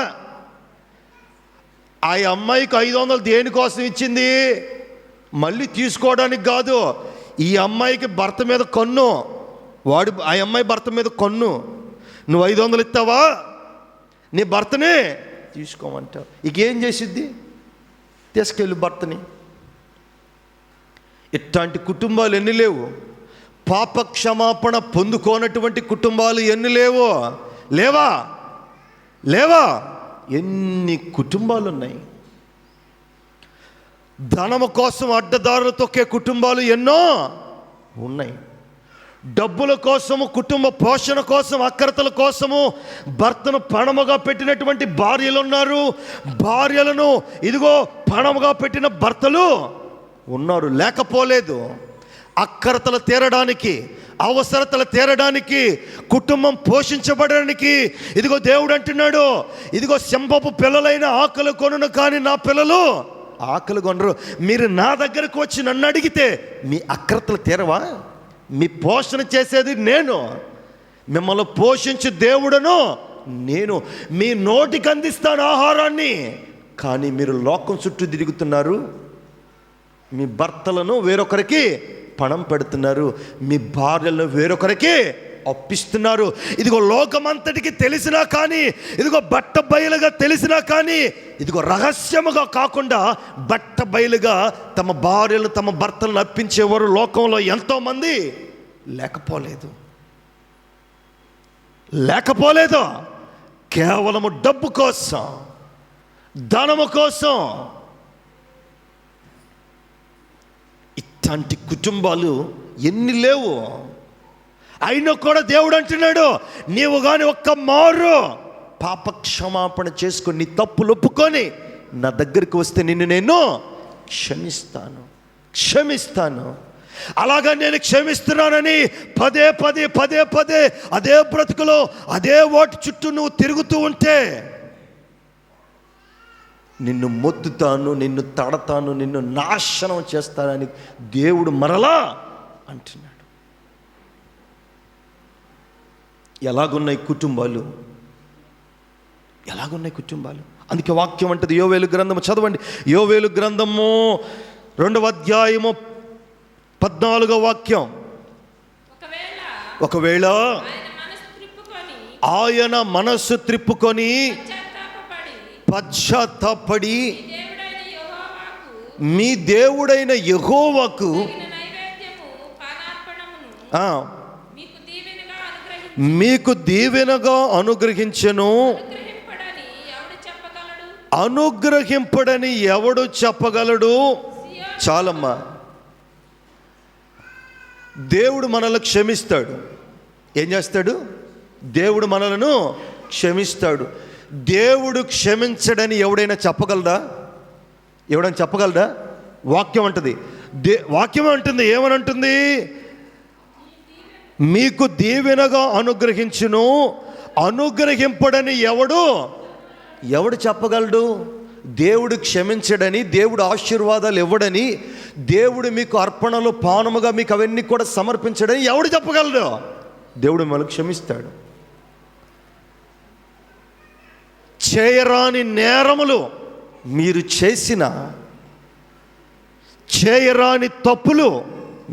ఆ అమ్మాయికి 500 దేనికోసం ఇచ్చింది? మళ్ళీ తీసుకోవడానికి కాదు. ఈ అమ్మాయికి భర్త మీద కన్ను, ఆ అమ్మాయి భర్త మీద కన్ను. నువ్వు 500 ఇస్తావా, నీ భర్తనే తీసుకోమంటావు. ఇకేం చేసిద్ది? తీసుకెళ్ళి భర్తని. ఇట్లాంటి కుటుంబాలు ఎన్ని లేవు? పాప క్షమాపణ పొందుకోనటువంటి కుటుంబాలు ఎన్ని లేవా? ఎన్ని కుటుంబాలు ఉన్నాయి? ధనము కోసం అడ్డదారులు తొక్కే కుటుంబాలు ఎన్నో ఉన్నాయి. డబ్బుల కోసము, కుటుంబ పోషణ కోసం, అక్రతల కోసము భర్తను పణముగా పెట్టినటువంటి భార్యలు ఉన్నారు. భార్యలను ఇదిగో పణముగా పెట్టిన భర్తలు ఉన్నారు. లేకపోలేదు. అక్రతలు తీరడానికి, అవసరతలు తీరడానికి, కుటుంబం పోషించబడడానికి ఇదిగో దేవుడు అంటున్నాడు, ఇదిగో సింహపు పిల్లలైన ఆకలి కొనును కానీ నా పిల్లలు ఆకలి కొనరు. మీరు నా దగ్గరకు వచ్చి నన్ను అడిగితే మీ అక్రతలు తీరవా? మీ పోషణ చేసేది నేను, మిమ్మల్ని పోషించే దేవుడను నేను. మీ నోటికి అందిస్తాను ఆహారాన్ని. కానీ మీరు లోకం చుట్టూ తిరుగుతున్నారు, మీ భర్తలను వేరొకరికి పణం పెడుతున్నారు, మీ భార్యలను వేరొకరికి అప్పిస్తున్నారు. ఇదిగో లోకమంతటికి తెలిసినా కానీ, ఇదిగో బట్ట బయలుగా తెలిసినా కానీ, ఇదిగో రహస్యముగా కాకుండా బట్ట బయలుగా తమ భార్యలు, తమ భర్తలను అప్పించేవారు లోకంలో ఎంతోమంది లేకపోలేదు. కేవలము డబ్బు కోసం, ధనము కోసం. ఇట్లాంటి కుటుంబాలు ఎన్ని లేవు? అయినా కూడా దేవుడు అంటున్నాడు, నీవు కానీ ఒక్క మారు పాప క్షమాపణ చేసుకొని, నీ తప్పులు ఒప్పుకొని నా దగ్గరికి వస్తే నిన్ను నేను క్షమిస్తాను. అలాగా నేను క్షమిస్తున్నానని పదే అదే బ్రతుకులో అదే వాటి చుట్టూ నువ్వు తిరుగుతూ ఉంటే నిన్ను మొత్తుతాను, నిన్ను తడతాను, నిన్ను నాశనం చేస్తానని దేవుడు మరలా అంటున్నాడు. ఎలాగున్నాయి కుటుంబాలు? అందుకే వాక్యం అంటది, యోవేలు గ్రంథము చదవండి. యోవేలు గ్రంథము 2వ అధ్యాయము 14వ వాక్యం. ఒకవేళ ఆయన మనస్సు త్రిప్పుకొని పశ్చాత్తాపడి మీ దేవుడైన యెహోవాకు మీకు దీవెనగా అనుగ్రహించెను. అనుగ్రహింపడని ఎవడు చెప్పగలడు? చాలమ్మా. దేవుడు మనల్ని క్షమిస్తాడు. ఏం చేస్తాడు? దేవుడు మనలను క్షమిస్తాడు. దేవుడు క్షమించడని ఎవడైనా చెప్పగలడా? వాక్యం అంటుంది, ఏమనంటుంది? మీకు దీవెనగా అనుగ్రహించును. అనుగ్రహింపడని ఎవడు చెప్పగలడు? దేవుడు క్షమించడని, దేవుడు ఆశీర్వాదాలు ఇవ్వడని, దేవుడు మీకు అర్పణలు పానముగా మీకు అవన్నీ కూడా సమర్పించడని ఎవడు చెప్పగలడు? దేవుడు మనల్ని క్షమిస్తాడు. చేయరాని నేరములు మీరు చేసిన, చేయరాని తప్పులు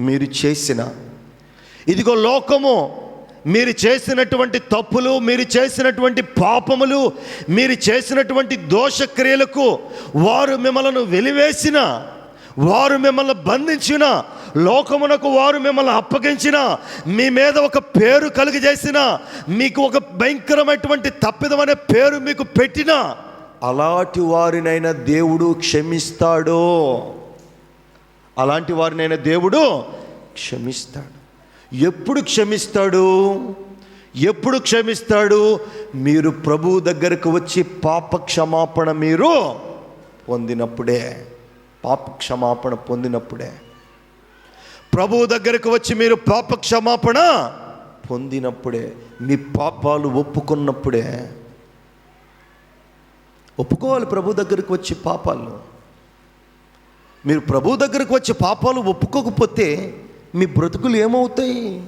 మీరు చేసిన, ఇదిగో లోకము మీరు చేసినటువంటి తప్పులు, మీరు చేసినటువంటి పాపములు, మీరు చేసినటువంటి దోషక్రియలకు వారు మిమ్మల్ని వెలివేసిన, వారు మిమ్మల్ని బంధించిన, లోకమునకు వారు మిమ్మల్ని అప్పగించిన, మీ మీద ఒక పేరు కలుగజేసిన, మీకు ఒక భయంకరమైనటువంటి తప్పిదమనే పేరు మీకు పెట్టిన, అలాంటి వారినైనా దేవుడు క్షమిస్తాడు. అలాంటి వారినైనా దేవుడు క్షమిస్తాడు. ఎప్పుడు క్షమిస్తాడు? ఎప్పుడు క్షమిస్తాడు? మీరు ప్రభువు దగ్గరకు వచ్చి పాప క్షమాపణ మీరు పొందినప్పుడే. పాప క్షమాపణ పొందినప్పుడే. ప్రభువు దగ్గరకు వచ్చి మీరు పాప క్షమాపణ పొందినప్పుడే, మీ పాపాలు ఒప్పుకున్నప్పుడే. ఒప్పుకోవాలి ప్రభు దగ్గరకు వచ్చి పాపాలు. మీరు ప్రభు దగ్గరకు వచ్చి పాపాలు ఒప్పుకోకపోతే మీ బ్రతుకులు ఏమవుతాయి?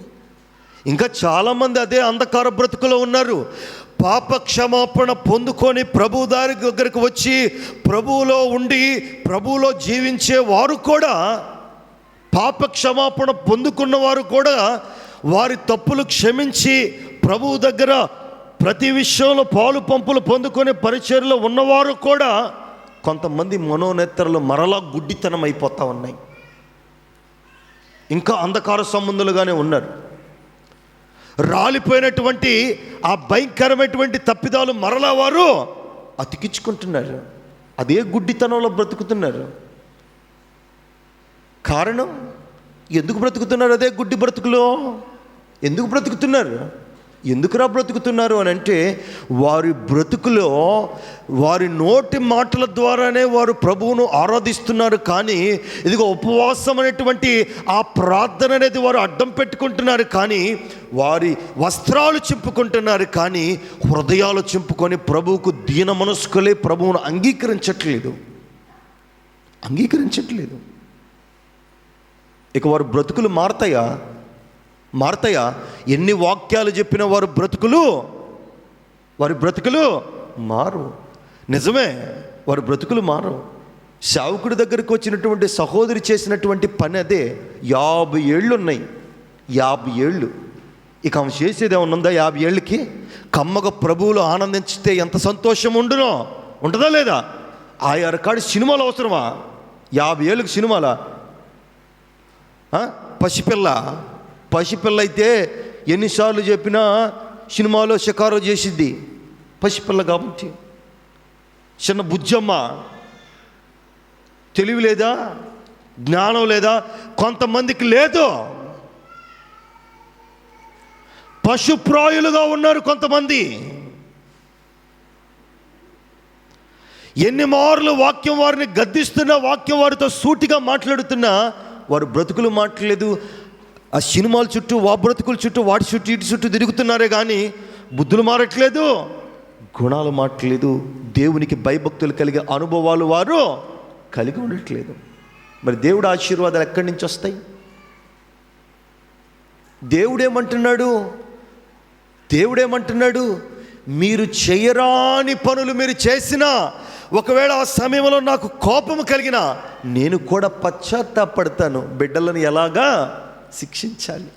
ఇంకా చాలామంది అదే అంధకార బ్రతుకులో ఉన్నారు. పాప క్షమాపణ పొందుకొని ప్రభు దగ్గరకు వచ్చి ప్రభువులో ఉండి ప్రభువులో జీవించే వారు కూడా, పాప క్షమాపణ పొందుకున్న వారు కూడా వారి తప్పులు క్షమించి ప్రభువు దగ్గర ప్రతి విషయంలో పాలు పంపులు పొందుకొని పరిచర్యలో ఉన్నవారు కూడా కొంతమంది మనోనేత్రలు మరలా గుడ్డితనం అయిపోతూ ఉన్నాయి. ఇంకా అంధకార సంబంధులుగానే ఉన్నారు. రాలిపోయినటువంటి ఆ భయంకరమైనటువంటి తప్పిదాలు మరలా వారు అతికించుకుంటున్నారు. అదే గుడ్డితనంలో బ్రతుకుతున్నారు. కారణం, ఎందుకు బ్రతుకుతున్నారు అదే గుడ్డి బ్రతుకులో? ఎందుకు బ్రతుకుతున్నారు? ఎందుకురా బ్రతుకుతున్నారు అని అంటే, వారి బ్రతుకులో వారి నోటి మాటల ద్వారానే వారు ప్రభువును ఆరాధిస్తున్నారు. కానీ ఇదిగో ఉపవాసం అనేటువంటి ఆ ప్రార్థన అనేది వారు అడ్డం పెట్టుకుంటున్నారు. కానీ వారి వస్త్రాలు చింపుకుంటున్నారు. కానీ హృదయాలు చింపుకొని ప్రభువుకు దీన మనస్కులే ప్రభువును అంగీకరించట్లేదు. ఇక వారు బ్రతుకులు మారతాయా? ఎన్ని వాక్యాలు చెప్పిన వారి బ్రతుకులు మారు. నిజమే, వారి బ్రతుకులు మారు. సేవకుడి దగ్గరికి వచ్చినటువంటి సహోదరి చేసినటువంటి పని అదే. 50 ఏళ్ళు ఉన్నాయి. 50 ఏళ్ళు. ఇక ఆమె చేసేది ఏమన్నా ఉందా? 50 ఏళ్ళకి కమ్మగా ప్రభువులు ఆనందించితే ఎంత సంతోషం ఉంటుందా లేదా? ఆ రకాడి సినిమాలు అవసరమా? 50 ఏళ్ళకి సినిమాలా? పసిపిల్ల అయితే ఎన్నిసార్లు చెప్పినా సినిమాలో షికారు చేసిద్ది. పసిపిల్ల కాబట్టి. చిన్న బుజ్జమ్మ. తెలివి లేదా? జ్ఞానం లేదా? కొంతమందికి లేదు. పశుప్రాయులుగా ఉన్నారు కొంతమంది. ఎన్ని మార్లు వాక్యం వారిని గద్దిస్తున్నా, వాక్యం వారితో సూటిగా మాట్లాడుతున్నా వారు బ్రతుకులు మాట్లాడలేదు. ఆ సినిమాల చుట్టూ, బ్రతుకుల చుట్టూ, వాటి చుట్టూ ఇటు చుట్టూ తిరుగుతున్నారే కానీ బుద్ధులు మారట్లేదు, గుణాలు మారట్లేదు, దేవునికి భయభక్తులు కలిగే అనుభవాలు వారు కలిగి ఉండట్లేదు. మరి దేవుడు ఆశీర్వాదాలు ఎక్కడి నుంచి వస్తాయి? దేవుడేమంటున్నాడు? మీరు చేయరాని పనులు మీరు చేసినా, ఒకవేళ ఆ సమయంలో నాకు కోపము కలిగినా నేను కూడా పశ్చాత్తాపడతాను. బిడ్డలను ఎలాగా శిక్షించాలి.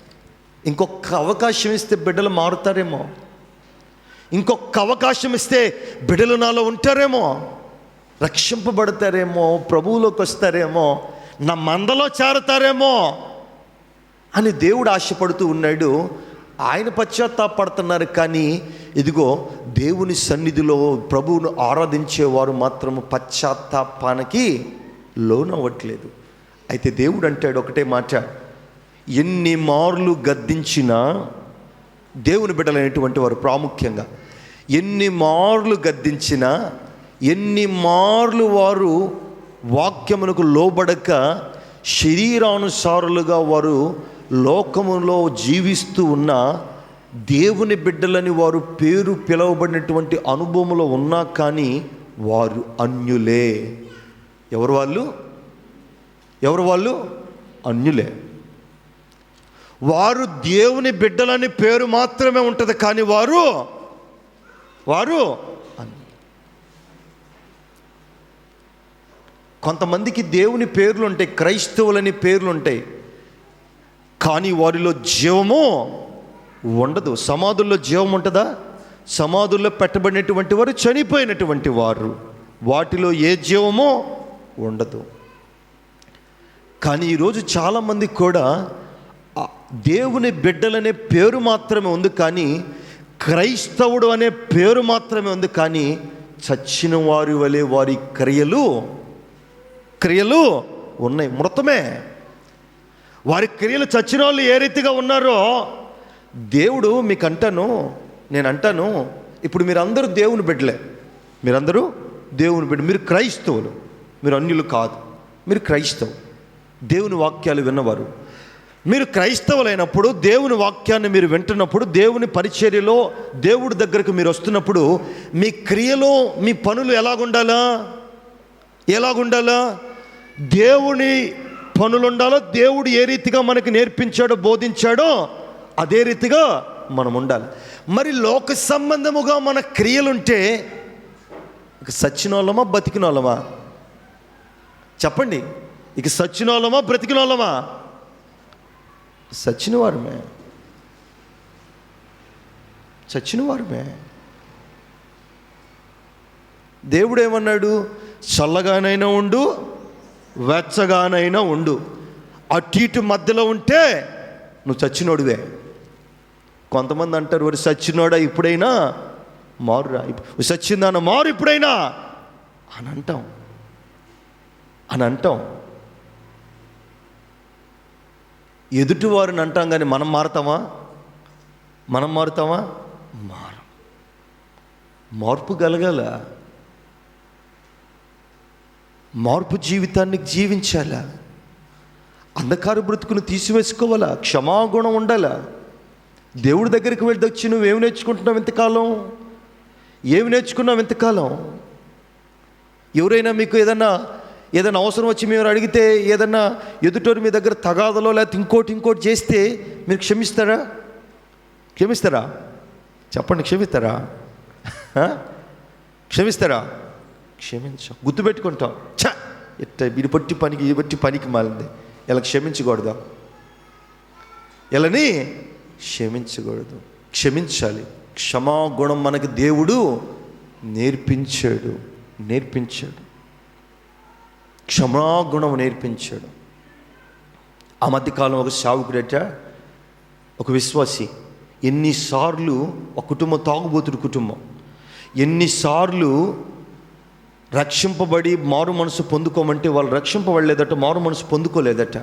ఇంకొక అవకాశం ఇస్తే బిడ్డలు మారుతారేమో. ఇంకొక అవకాశం ఇస్తే బిడ్డలు నాలో ఉంటారేమో, రక్షింపబడతారేమో, ప్రభువులోకి వస్తారేమో, నా మందలో చేరతారేమో అని దేవుడు ఆశపడుతూ ఉన్నాడు. ఆయన పశ్చాత్తాపడుతున్నారు. కానీ ఇదిగో దేవుని సన్నిధిలో ప్రభువును ఆరాధించేవారు మాత్రము పశ్చాత్తాపానికి లోనవ్వట్లేదు. అయితే దేవుడు అంటాడు ఒకటే మాట, ఎన్ని మార్లు గద్దించినా, దేవుని బిడ్డలైనటువంటి వారు ప్రాముఖ్యంగా ఎన్ని మార్లు గద్దించినా, ఎన్ని మార్లు వారు వాక్యమునకు లోబడక శరీరానుసారులుగా వారు లోకములో జీవిస్తూ ఉన్న దేవుని బిడ్డలని వారు పేరు పిలువబడినటువంటి అనుభవంలో ఉన్నా కానీ వారు అన్యులే. ఎవరు వాళ్ళు? అన్యులే. వారు దేవుని బిడ్డలని పేరు మాత్రమే ఉంటుంది, కానీ వారు కొంతమందికి దేవుని పేర్లు ఉంటాయి, క్రైస్తవులని పేర్లు ఉంటాయి, కానీ వారిలో జీవము ఉండదు. సమాధుల్లో జీవం ఉంటుందా? సమాధుల్లో పెట్టబడినటువంటి వారు చనిపోయినటువంటి వారు, వాటిలో ఏ జీవమో ఉండదు. కానీ ఈరోజు చాలామంది కూడా దేవుని బిడ్డలనే పేరు మాత్రమే ఉంది, కానీ క్రైస్తవుడు అనే పేరు మాత్రమే ఉంది, కానీ చచ్చిన వారి వలె వారి క్రియలు ఉన్నాయి, మృతమే. వారి క్రియలు చచ్చిన వాళ్ళు ఏ రీతిగా ఉన్నారో దేవుడు మీకు అంటాను, నేను అంటాను, ఇప్పుడు మీరందరూ దేవుని బిడ్డలే, మీరందరూ దేవుని బిడ్డ, మీరు క్రైస్తవులు, మీరు అన్యులు కాదు, మీరు క్రైస్తవు, దేవుని వాక్యాలు విన్నవారు. మీరు క్రైస్తవులైనప్పుడు దేవుని వాక్యాన్ని మీరు వింటున్నప్పుడు, దేవుని పరిచర్యలో దేవుడి దగ్గరకు మీరు వస్తున్నప్పుడు, మీ క్రియలో మీ పనులు ఎలాగుండాలా? దేవుని పనులు ఉండాలో, దేవుడు ఏ రీతిగా మనకి నేర్పించాడో బోధించాడో అదే రీతిగా మనం ఉండాలి. మరి లోక సంబంధముగా మన క్రియలుంటే ఇక సచ్చినోళ్ళమా బతికినోళ్ళమా? చెప్పండి, ఇక సచ్చినోళ్ళమా బ్రతికినోళ్ళమా? చచ్చినవారమే. దేవుడు ఏమన్నాడు? చల్లగానైనా ఉండు, వెచ్చగానైనా ఉండు. అటు ఇటు మధ్యలో ఉంటే నువ్వు చచ్చినోడివే. కొంతమంది అంటారు, వారు చచ్చినోడా ఇప్పుడైనా మారురా, చచ్చిందాన మారు ఇప్పుడైనా అని అంటాం. ఎదుటివారిని అంటాం కానీ మనం మారుతామా? మార్పు కలగాల, మార్పు జీవితాన్ని జీవించాలా, అంధకార బ్రతుకును తీసివేసుకోవాలా, క్షమాగుణం ఉండాలా. దేవుడి దగ్గరికి వెళ్ళొచ్చి నువ్వేమి నేర్చుకుంటున్నావు ఇంతకాలం? ఏమి నేర్చుకున్నావు ఇంతకాలం? ఎవరైనా మీకు ఏదన్నా అవసరం వచ్చి మీరు అడిగితే, ఏదన్నా ఎదుటోరు మీ దగ్గర తగాదలో లేకపోతే ఇంకోటి చేస్తే మీరు క్షమిస్తారా? చెప్పండి, క్షమిస్తారా? క్షమించాం, గుర్తుపెట్టుకుంటాం. ఇది బట్టి పనికి మాలింది, ఇలా క్షమించకూడదు, ఇలాని క్షమించకూడదు. క్షమించాలి. క్షమాగుణం మనకి దేవుడు నేర్పించాడు. క్షమాగుణం నేర్పించాడు. ఆ మధ్యకాలం ఒక సావుకుడట, ఒక విశ్వాసి, ఎన్నిసార్లు ఒక కుటుంబం, తాగుబోతుడు కుటుంబం, ఎన్నిసార్లు రక్షింపబడి మారు మనసు పొందుకోమంటే వాళ్ళు రక్షింపబడలేదట, మారు మనసు పొందుకోలేదట.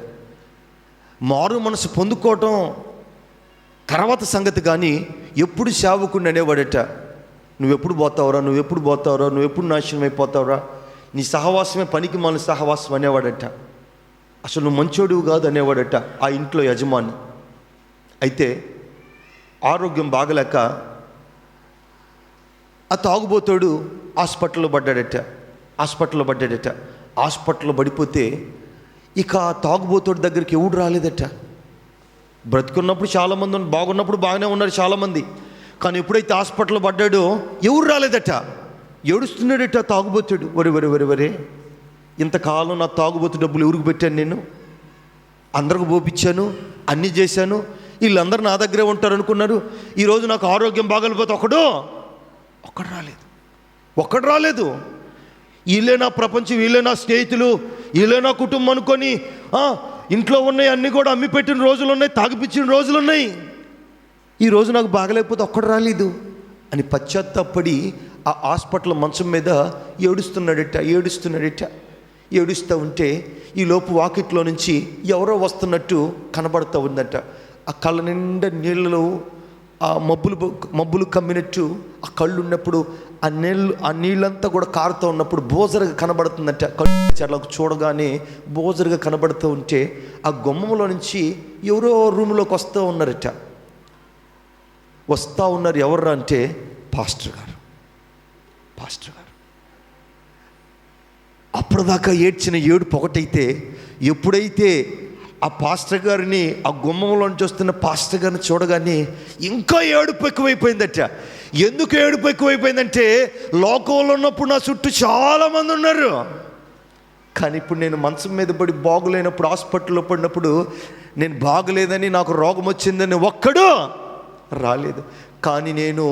మారు మనసు పొందుకోవటం తర్వాత సంగతి, కానీ ఎప్పుడు సేవకుడిని అనేవాడట, నువ్వెప్పుడు పోతావురా, నువ్వెప్పుడు నాశనం అయిపోతావురా, నీ సహవాసమే పనికి మాలిన సహవాసం అనేవాడట. అసలు నువ్వు మంచోడివి కాదు అనేవాడట ఆ ఇంట్లో యజమాని. అయితే ఆరోగ్యం బాగలేక ఆ తాగుబోతాడు హాస్పిటల్లో పడ్డాడట. హాస్పిటల్లో పడిపోతే ఇక ఆ తాగుబోతాడు దగ్గరికి ఎవడు రాలేదట. బ్రతుకున్నప్పుడు చాలామంది, బాగున్నప్పుడు బాగానే ఉన్నారు చాలామంది, కానీ ఎప్పుడైతే హాస్పిటల్లో పడ్డాడో ఎవరు రాలేదట. ఏడుస్తున్నాడట తాగుబోతాడు. వరే, ఇంతకాలం నా తాగుబోతు డబ్బులు ఎవరికి పెట్టాను? నేను అందరికి పోపించాను, అన్నీ చేశాను, వీళ్ళందరూ నా దగ్గరే ఉంటారు అనుకున్నారు. ఈరోజు నాకు ఆరోగ్యం బాగలేకపోతే ఒక్కడు రాలేదు. వీళ్ళే నా ప్రపంచం, వీళ్ళే నా స్నేహితులు, వీళ్ళే నా కుటుంబం అనుకొని ఇంట్లో ఉన్నాయి అన్నీ కూడా అమ్మి పెట్టిన రోజులు ఉన్నాయి, తాగిపించిన రోజులు ఉన్నాయి. ఈరోజు నాకు బాగలేకపోతే ఒక్కడు రాలేదు అని పశ్చాత్తాపడి ఆ హాస్పిటల్ మంచం మీద ఏడుస్తూ ఉంటే ఈ లోపు వాకిట్లో నుంచి ఎవరో వస్తున్నట్టు కనబడుతూ ఉందట. ఆ కళ్ళ నిండా నీళ్ళలో ఆ మబ్బులు కమ్మినట్టు ఆ కళ్ళు ఉన్నప్పుడు ఆ నీళ్ళంతా కూడా కారుతూ ఉన్నప్పుడు బోజరుగా కనబడుతుందట. కళ్ళు చూడగానే బోజరుగా కనబడుతూ ఉంటే ఆ గుమ్మంలో నుంచి ఎవరో రూమ్లోకి వస్తూ ఉన్నారు. ఎవర్రా అంటే పాస్టర్ గారు. అప్పటిదాకా ఏడ్చిన ఏడుపు ఒకటైతే, ఎప్పుడైతే ఆ పాస్టర్ గారిని ఆ గుమ్మంలోంచి వస్తున్న పాస్టర్ గారిని చూడగానే ఇంకా ఏడుపు ఎక్కువైపోయిందట. ఎందుకు ఏడుపు ఎక్కువైపోయిందంటే, లోకంలో ఉన్నప్పుడు నా చుట్టూ చాలామంది ఉన్నారు, కానీ ఇప్పుడు నేను మంచం మీద పడి బాగులేనప్పుడు, హాస్పిటల్లో పడినప్పుడు, నేను బాగులేదని, నాకు రోగం వచ్చిందని ఒక్కడు రాలేదు. కానీ నేను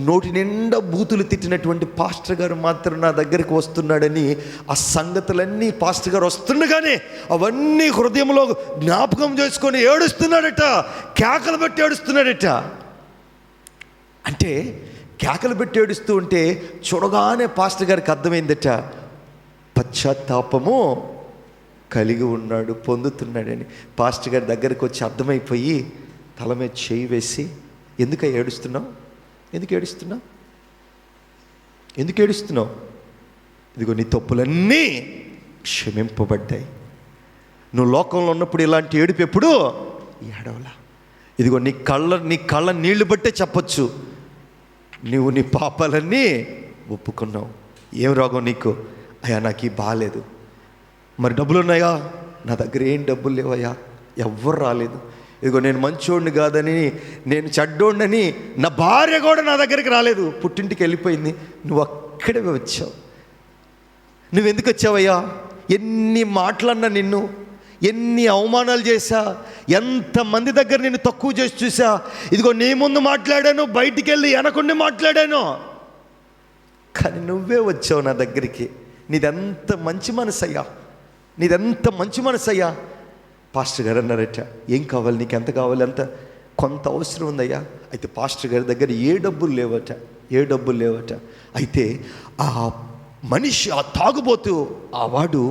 నోటి నిండా బూతులు తిట్టినటువంటి పాస్టర్ గారు మాత్రం నా దగ్గరికి వస్తున్నాడని ఆ సంగతులన్నీ పాస్టర్ గారు వస్తుండగానే అవన్నీ హృదయంలో జ్ఞాపకం చేసుకొని ఏడుస్తున్నాడట, కేకలు పెట్టి ఏడుస్తున్నాడట. అంటే కేకలు పెట్టి ఏడుస్తూ ఉంటే చూడగానే పాస్టర్ గారికి అర్థమైందట, పశ్చాత్తాపము కలిగి ఉన్నాడు, పొందుతున్నాడని. పాస్టర్ గారి దగ్గరికి వచ్చి అర్థమైపోయి తల మీద చేయి వేసి, ఎందుకు ఏడుస్తున్నావు? ఎందుకు ఏడుస్తున్నావు? ఎందుకు ఏడుస్తున్నావు? ఇదిగో నీ తప్పులన్నీ క్షమింపబడ్డాయి. నువ్వు లోకంలో ఉన్నప్పుడు ఇలాంటి ఏడుపు ఎప్పుడు ఏడవలా. ఇదిగో నీ కళ్ళ నీళ్లు బట్టే చెప్పచ్చు, నువ్వు నీ పాపాలన్నీ ఒప్పుకున్నావు. ఏం రోగం నీకు? అయ్యా నాకు బాగాలేదు. మరి డబ్బులు ఉన్నాయా? నా దగ్గర ఏం డబ్బులు లేవయ్యా, ఎవ్వరు రాలేదు. ఇదిగో నేను మంచోడిని కాదని, నేను చెడ్డోడిని, నా భార్య కూడా నా దగ్గరికి రాలేదు, పుట్టింటికి వెళ్ళిపోయింది. నువ్వు అక్కడే వచ్చావు. నువ్వెందుకు వచ్చావయ్యా? ఎన్ని మాటలన్నా నిన్ను, ఎన్ని అవమానాలు చేశా, ఎంతమంది దగ్గర నేను తక్కువ చేసి చూసా. ఇదిగో నీ ముందు మాట్లాడాను, బయటికి వెళ్ళి వెనకుండి మాట్లాడాను, కానీ నువ్వే వచ్చావు నా దగ్గరికి. నీదెంత మంచి మనసయ్యా, నీదెంత మంచి మనసయ్యా. పాస్టర్ గారు అన్నారట, ఏం కావాలి నీకు? ఎంత కావాలి? అంత కొంత అవసరం ఉందయ్యా. అయితే పాస్టర్ గారి దగ్గర ఏ డబ్బులు లేవట. అయితే ఆ మనిషి, ఆ తాగుబోతు, ఆ వాడు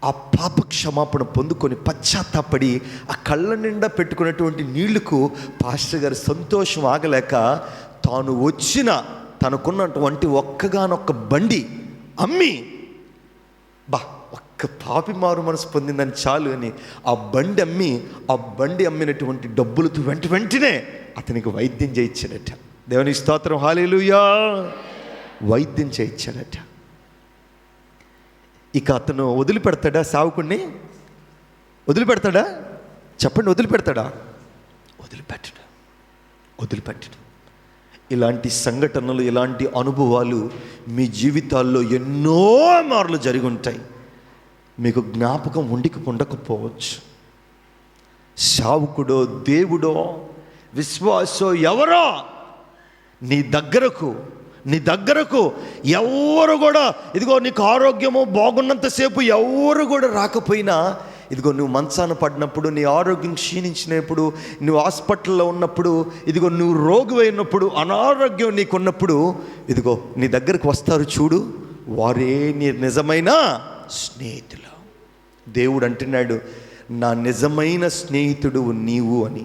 ఆ పాప క్షమాపణ పొందుకొని పశ్చాత్తాపడి ఆ కళ్ళ నిండా పెట్టుకున్నటువంటి నీళ్లకు పాస్టర్ గారి సంతోషం ఆగలేక తాను వచ్చిన తనకున్నటువంటి ఒక్కగానొక్క బండి అమ్మి, ఒక్క పాపి మారు మనసు పొందిందని చాలు అని ఆ బండి అమ్మినటువంటి డబ్బులతో వెంటనే అతనికి వైద్యం చేయించాడట. దేవుని స్తోత్రం, హల్లెలూయా. వైద్యం చేయించాడట. ఇక అతను వదిలిపెడతాడా? సావుకుణ్ణి వదిలిపెడతాడా? చెప్పండి, వదిలిపెడతాడా? వదిలిపెట్టడు. ఇలాంటి సంఘటనలు, ఇలాంటి అనుభవాలు మీ జీవితాల్లో ఎన్నో మార్లు జరిగి ఉంటాయి. మీకు జ్ఞాపకం ఉండకపోవచ్చు. సావుకుడో, దేవుడో, విశ్వాసో ఎవరో నీ దగ్గరకు ఎవరు కూడా, ఇదిగో నీకు ఆరోగ్యము బాగున్నంతసేపు ఎవరు కూడా రాకపోయినా, ఇదిగో నువ్వు మంచాన పడినప్పుడు, నీ ఆరోగ్యం క్షీణించినప్పుడు, నువ్వు హాస్పిటల్లో ఉన్నప్పుడు, ఇదిగో నువ్వు రోగి అయినప్పుడు, అనారోగ్యం నీకున్నప్పుడు, ఇదిగో నీ దగ్గరకు వస్తారు చూడు, వారే నీ నిజమైన స్నేహితులు. దేవుడు అంటున్నాడు, నా నిజమైన స్నేహితుడు నీవు అని.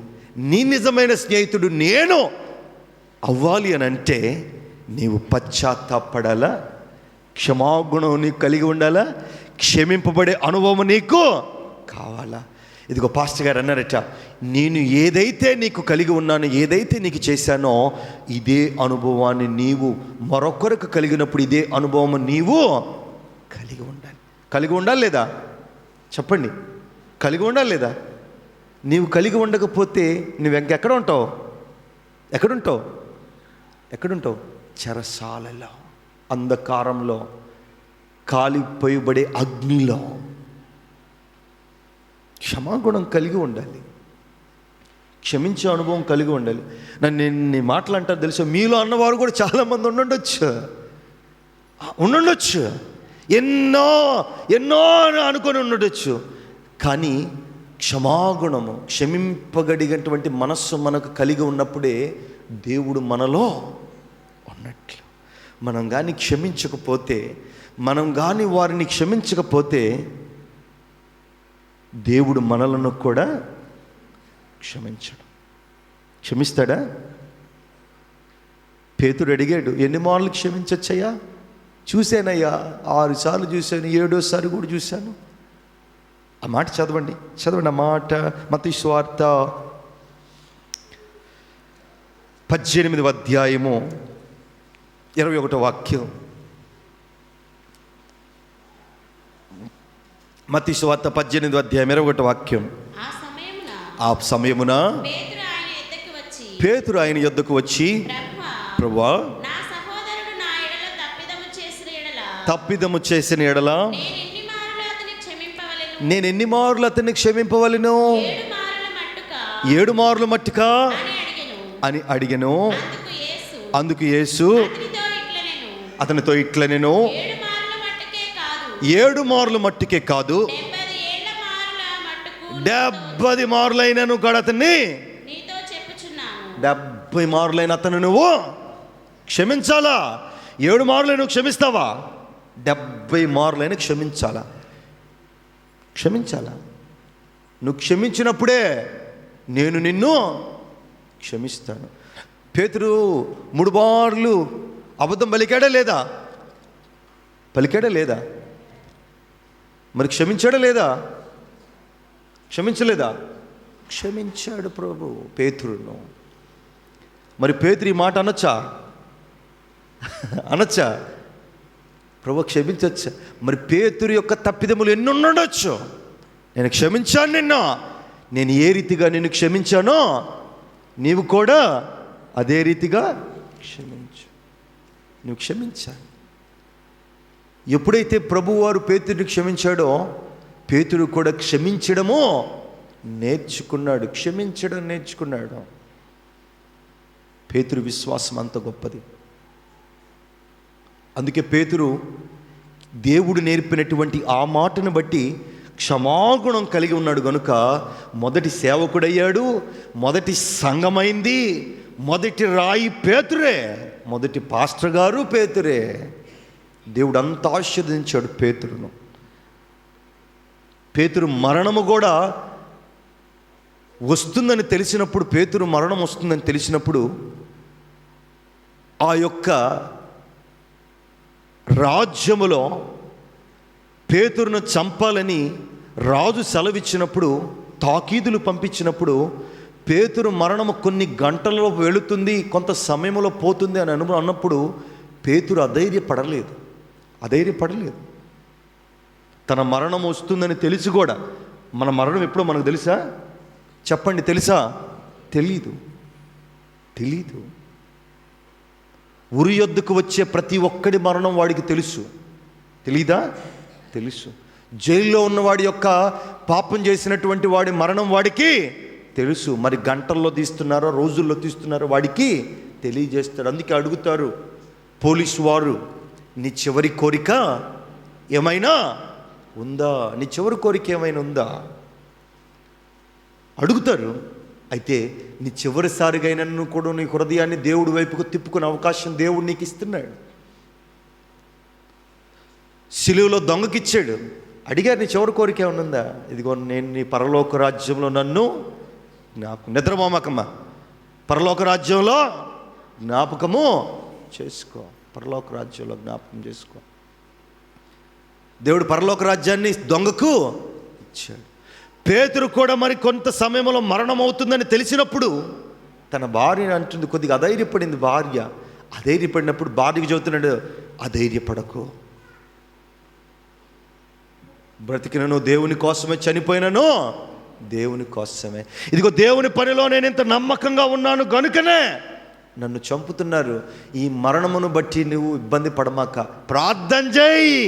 నీ నిజమైన స్నేహితుడు నేను అవ్వాలి అని అంటే నీవు పశ్చాత్తాపడాలా, క్షమాగుణం నీకు కలిగి ఉండాలా, క్షమింపబడే అనుభవం నీకు కావాలా. ఇదిగో పాస్టర్ గారు అన్నారట, నేను ఏదైతే నీకు కలిగి ఉన్నానో, ఏదైతే నీకు చేశానో, ఇదే అనుభవాన్ని నీవు మరొకరికి కలిగినప్పుడు ఇదే అనుభవం నీవు కలిగి ఉండాలి లేదా? చెప్పండి, కలిగి ఉండాలి లేదా? నీవు కలిగి ఉండకపోతే నువ్వు ఎక్కడుంటావు? చెరసాలలో, అంధకారంలో, కాలిపోయబడే అగ్నిలో. క్షమాగుణం కలిగి ఉండాలి, క్షమించే అనుభవం కలిగి ఉండాలి. నన్ను ఎన్ని మాటలు అంటారు తెలుసా? మీలో అన్నవారు కూడా చాలామంది ఉండుండొచ్చు, ఎన్నో అనుకొని ఉండొచ్చు. కానీ క్షమాగుణము, క్షమింపగలిగినటువంటి మనస్సు మనకు కలిగి ఉన్నప్పుడే దేవుడు మనలో ఉన్నట్లు. మనం కానీ క్షమించకపోతే, మనం కానీ వారిని క్షమించకపోతే, దేవుడు మనలను కూడా క్షమిస్తాడా? పేతురు అడిగాడు, ఎన్ని మార్లు క్షమించచ్చయ్యా? చూశానయ్యా, 6 సార్లు చూశాను, 7వ కూడా చూశాను. ఆ మాట చదవండి ఆ మాట. మత్తయి సువార్త 18వ అధ్యాయము 21వ వాక్యం. మత్తయి సువార్త 18వ అధ్యాయం 21వ వాక్యం. ఆ సమయమున పేతురు ఆయన యొద్దకు వచ్చి, ప్రభువా, తప్పిదము చేసిన ఎడల నేను ఎన్ని మార్లు అతన్ని క్షమింపవలెను? 7 మార్లు మట్టుకా అని అడిగెను. అందుకు యేసు అతనితో ఇట్లా, నేను 7 మార్లు మట్టుకే కాదు, 70 మార్లైనను కూడా అతన్ని, 70 మార్లైన అతను నువ్వు క్షమించాలా? 7 మార్లు నువ్వు క్షమిస్తావా? 70 మార్లైన క్షమించాలా? నువ్వు క్షమించినప్పుడే నేను నిన్ను క్షమిస్తాను. పేతురు 3 మార్లు అబద్ధం పలికాడా లేదా? పలికాడా లేదా? మరి క్షమించాడా లేదా? క్షమించలేదా? క్షమించాడు ప్రభు పేతురును. మరి పేతురు ఈ మాట అనొచ్చా? అనొచ్చా? ప్రభు క్షమించచ్చా? మరి పేతురు యొక్క తప్పిదములు ఎన్ని ఉండొచ్చు. నేను క్షమించాను నిన్ను, నేను ఏ రీతిగా నిన్ను క్షమించానో నీవు కూడా అదే రీతిగా క్షమించు. నువ్వు క్షమించాలి. ఎప్పుడైతే ప్రభువారు పేతురుని క్షమించాడో పేతురు కూడా క్షమించడము నేర్చుకున్నాడు. క్షమించడం నేర్చుకున్నాడు. పేతురు విశ్వాసం అంత గొప్పది. అందుకే పేతురు దేవుడు నేర్పినటువంటి ఆ మాటను బట్టి క్షమాగుణం కలిగి ఉన్నాడు గనుక మొదటి సేవకుడయ్యాడు, మొదటి సంఘమైంది, మొదటి రాయి పేతురే, మొదటి పాస్టర్ గారు పేతురే. దేవుడు అంత ఆశీర్వదించాడు పేతురును. పేతురు మరణము కూడా వస్తుందని తెలిసినప్పుడు, పేతురు మరణం వస్తుందని తెలిసినప్పుడు ఆ యొక్క రాజ్యములో పేతురును చంపాలని రాజు సెలవిచ్చినప్పుడు, తాకీదులు పంపించినప్పుడు, పేతురు మరణము కొన్ని గంటలలో వెళుతుంది, కొంత సమయంలో పోతుంది అని అన్నప్పుడు పేతురు అధైర్యపడలేదు. తన మరణం వస్తుందని తెలిసి కూడా, మన మరణం ఎప్పుడో మనకు తెలుసా? చెప్పండి, తెలుసా? తెలీదు. ఉరి యొద్దకు వచ్చే ప్రతి ఒక్కడి మరణం వాడికి తెలుసు. తెలీదా? తెలుసు. జైల్లో ఉన్నవాడి యొక్క పాపం చేసినటువంటి వాడి మరణం వాడికి తెలుసు. మరి గంటల్లో తీస్తున్నారో రోజుల్లో తీస్తున్నారో వాడికి తెలియజేస్తాడు. అందుకే అడుగుతారు పోలీసు వారు, నీ చివరి కోరిక ఏమైనా ఉందా? నీ చివరి కోరిక ఏమైనా ఉందా అడుగుతారు. అయితే నీ చివరిసారిగా అయినను కూడా నీ హృదయాన్ని దేవుడి వైపుకు తిప్పుకునే అవకాశం దేవుడు నీకు ఇస్తున్నాడు. సిలువలో దొంగకిచ్చాడు. అడిగారు, నీ చివరి కోరిక ఏమైనా ఉందా? ఇదిగో నేను నీ పరలోక రాజ్యంలో నన్ను నిద్రమోమకమ్మ, పరలోక రాజ్యంలో జ్ఞాపకము చేసుకో. పరలోక రాజ్యంలో జ్ఞాపకం చేసుకో. దేవుడు పరలోక రాజ్యాన్ని దొంగకు ఇచ్చాడు. పేతురు కూడా మరి కొంత సమయంలో మరణం అవుతుందని తెలిసినప్పుడు తన భార్య అంటుంది, కొద్దిగా అధైర్యపడింది భార్య. అధైర్యపడినప్పుడు భార్యకు చెబుతున్నాడు, అధైర్యపడకు, బ్రతికినను దేవుని కోసమే, చనిపోయినను దేవుని కోసమే. ఇదిగో దేవుని పనిలో నేను ఇంత నమ్మకంగా ఉన్నాను గనుకనే నన్ను చంపుతున్నారు. ఈ మరణమును బట్టి నువ్వు ఇబ్బంది పడమాక, ప్రార్థన చేయి.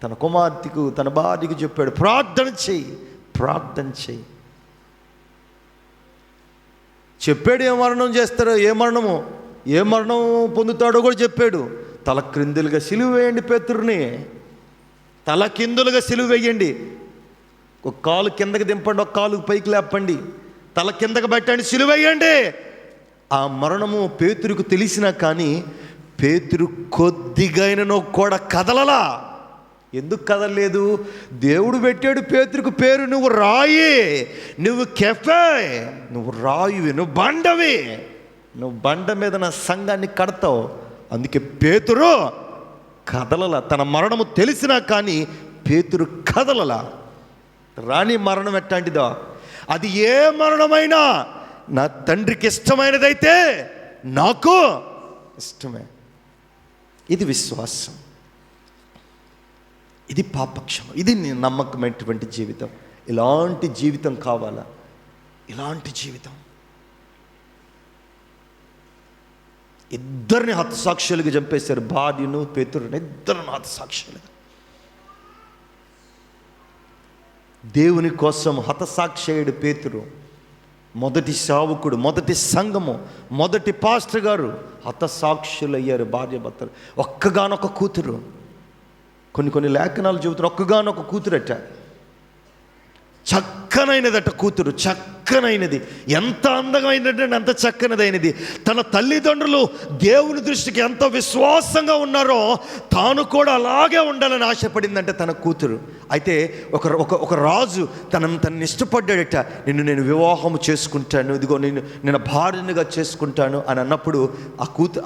తన కుమార్తెకు, తన భార్యకు చెప్పాడు, ప్రార్థన చేయి. చెప్పాడు. ఏ మరణం చేస్తారో, ఏ మరణం పొందుతాడో కూడా చెప్పాడు. తల క్రిందులుగా సిలువ వేయండి పేతురుని, తల కిందులుగా సిలువ వేయండి. ఒక కాలు కిందకి దింపండి, ఒక కాలు పైకి లేపండి, తల కిందకి పెట్టండి, సిలువ వేయండి. ఆ మరణము పేతురుకు తెలిసినా కానీ పేతురు కొద్దిగైనను కూడా కదలలా. ఎందుకు కదలలేదు? దేవుడు పెట్టాడు పేతురుకు పేరు, నువ్వు రాయి, నువ్వు కెఫే, నువ్వు రాయివి, నువ్వు బండవి, నువ్వు బండ మీద నా సంఘాన్ని కడతావు. అందుకే పేతురు కదలలా. తన మరణము తెలిసినా కానీ పేతురు కదలలా. రాని మరణం ఎట్లాంటిదో, అది ఏ మరణమైనా నా తండ్రికి ఇష్టమైనదైతే నాకు ఇష్టమే. ఇది విశ్వాసం, ఇది పాపక్షమ, ఇది నమ్మకమైనటువంటి జీవితం. ఇలాంటి జీవితం కావాలా? ఇలాంటి జీవితం. ఇద్దరిని హతసాక్షులుగా చంపేశారు, భార్యను పేతురుని, ఇద్దరిని హతసాక్షులుగా. దేవుని కోసం హతసాక్షేయుడు పేతురు, మొదటి సేవకుడు, మొదటి సంఘము, మొదటి పాస్టర్ గారు హతసాక్షులయ్యారు. భార్య భర్తలు. ఒక్కగానొక కూతురు. కొన్ని లేఖనాలు చెబుతారు, ఒక్కగానొక కూతురట. చక్కని చక్కనైనదట కూతురు, చక్కనైనది. ఎంత అందమైనదంటే అంత చక్కనిదైనది. తన తల్లిదండ్రులు దేవుని దృష్టికి ఎంత విశ్వాసంగా ఉన్నారో తాను కూడా అలాగే ఉండాలని ఆశపడిందంటే తన కూతురు. అయితే ఒక రాజు తనని ఇష్టపడ్డాడట. నేను వివాహం చేసుకుంటాను, ఇదిగో నేను భార్యనుగా చేసుకుంటాను అని అన్నప్పుడు ఆ కూతురు,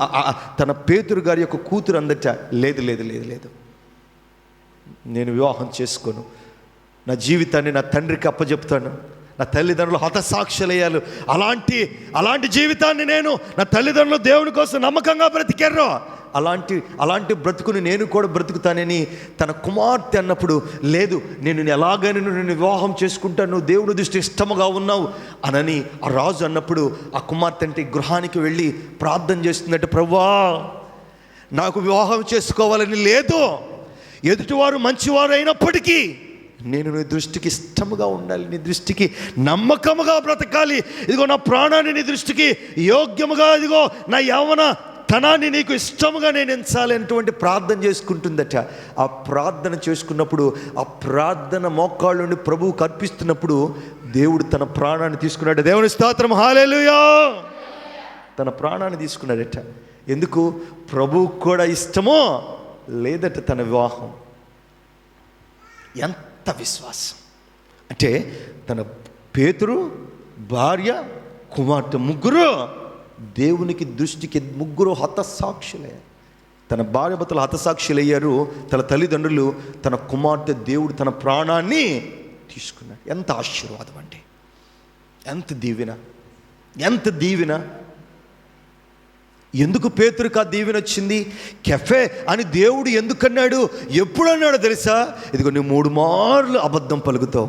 తన పేతురు గారి యొక్క కూతురు అందట, లేదు లేదు లేదు లేదు, నేను వివాహం చేసుకోను, నా జీవితాన్ని నా తండ్రికి అప్పచెప్తాను, నా తల్లిదండ్రులు హతసాక్షులయ్యారు, అలాంటి జీవితాన్ని నేను, నా తల్లిదండ్రులు దేవుని కోసం నమ్మకంగా బ్రతికారు, అలాంటి బ్రతుకుని నేను కూడా బ్రతుకుతానని తన కుమార్తె అన్నప్పుడు, లేదు నేను ఎలాగైనా నేను వివాహం చేసుకుంటాను, నువ్వు దేవుని దృష్టి ఇష్టముగా ఉన్నావు అనని ఆ రాజు అన్నప్పుడు ఆ కుమార్తె అంటే గృహానికి వెళ్ళి ప్రార్థన చేస్తుందంటే, ప్రభువా నాకు వివాహం చేసుకోవాలని లేదు, ఎదుటివారు మంచివారు అయినప్పటికీ నేను నీ దృష్టికి ఇష్టముగా ఉండాలి, నీ దృష్టికి నమ్మకముగా బ్రతకాలి, ఇదిగో నా ప్రాణాన్ని నీ దృష్టికి యోగ్యముగా, ఇదిగో నా యవ్వన తనాన్ని నీకు ఇష్టముగా నేను ఎంచాలి అటువంటి ప్రార్థన చేసుకుంటుందట. ఆ ప్రార్థన చేసుకున్నప్పుడు, ఆ ప్రార్థన మోకాళ్ళ నుండి ప్రభువుకు అర్పిస్తున్నప్పుడు దేవుడు తన ప్రాణాన్ని తీసుకున్నాడు. దేవుని స్తోత్రం, హల్లెలూయా. తన ప్రాణాన్ని తీసుకున్నాడట. ఎందుకు? ప్రభువుకు కూడా ఇష్టమో లేదట తన వివాహం. ఎంత విశ్వాసం అంటే, తన పేతురు, భార్య, కుమార్తె ముగ్గురు దేవునికి దృష్టికి ముగ్గురు హతసాక్షులయ్యారు. తన భార్య భర్తలు హతసాక్షులయ్యారు, తన తల్లిదండ్రులు, తన కుమార్తె దేవుడు తన ప్రాణాన్ని తీసుకున్నాడు. ఎంత ఆశీర్వాదం అండి, ఎంత దీవెన, ఎంత దీవెన. ఎందుకు పేతురుకు ఆ దీవెన వచ్చింది? కెఫే అని దేవుడు ఎందుకన్నాడు, ఎప్పుడు అన్నాడో తెలుసా? ఇదిగో నువ్వు 3 మార్లు అబద్ధం పలుకుతావు,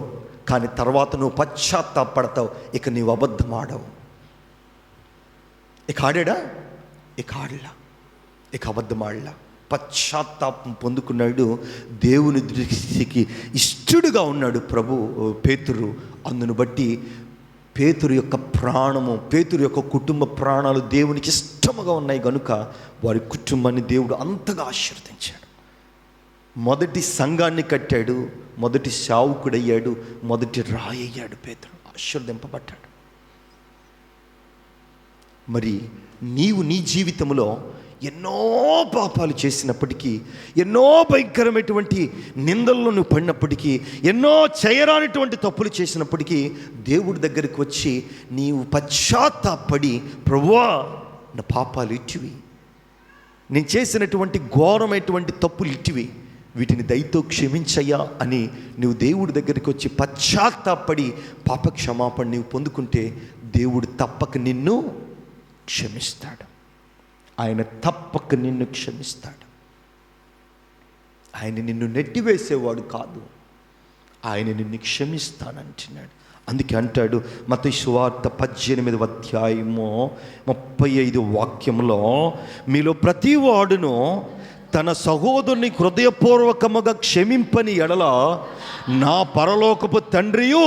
కానీ తర్వాత నువ్వు పశ్చాత్తాపడతావు, ఇక నీవు అబద్ధం ఆడవు. ఇక ఆడా, ఇక ఆడలా, ఇక అబద్ధం ఆడలా. పశ్చాత్తాపం పొందుకున్నాడు, దేవుని దృష్టికి ఇష్టడుగా ఉన్నాడు పేతురు. అందును బట్టి పేతురు యొక్క ప్రాణము, పేతురు యొక్క కుటుంబ ప్రాణాలు దేవునికి ఇష్టముగా ఉన్నాయి కనుక వారి కుటుంబాన్ని దేవుడు అంతగా ఆశీర్వదించాడు. మొదటి సంఘాన్ని కట్టాడు, మొదటి సేవకుడయ్యాడు, మొదటి రాయ్యాడు. పేతురు ఆశీర్వదింపబడ్డాడు. మరి నీవు నీ జీవితంలో ఎన్నో పాపాలు చేసినప్పటికీ, ఎన్నో భయంకరమైనటువంటి నిందల్లో నువ్వు పడినప్పటికీ, ఎన్నో చేయరానిటువంటి తప్పులు చేసినప్పటికీ దేవుడి దగ్గరికి వచ్చి నీవు పశ్చాత్తాపడి, ప్రభువా నా పాపాలు ఇట్టివి, నేను చేసినటువంటి ఘోరమైనటువంటి తప్పులు ఇట్టివి, వీటిని దయతో క్షమించయ్యా అని నువ్వు దేవుడి దగ్గరికి వచ్చి పశ్చాత్తాపడి పాప క్షమాపణ నీవు పొందుకుంటే దేవుడు తప్పక నిన్ను క్షమిస్తాడు. ఆయన తప్పక నిన్ను క్షమిస్తాడు. ఆయన నిన్ను నెట్టివేసేవాడు కాదు, ఆయన నిన్ను క్షమిస్తానంటున్నాడు. అందుకే అంటాడు మత్తయి సువార్త 18వ అధ్యాయము 35 వాక్యంలో, మీలో ప్రతి వాడును తన సహోదరుని హృదయపూర్వకముగా క్షమింపని ఎడల నా పరలోకపు తండ్రియు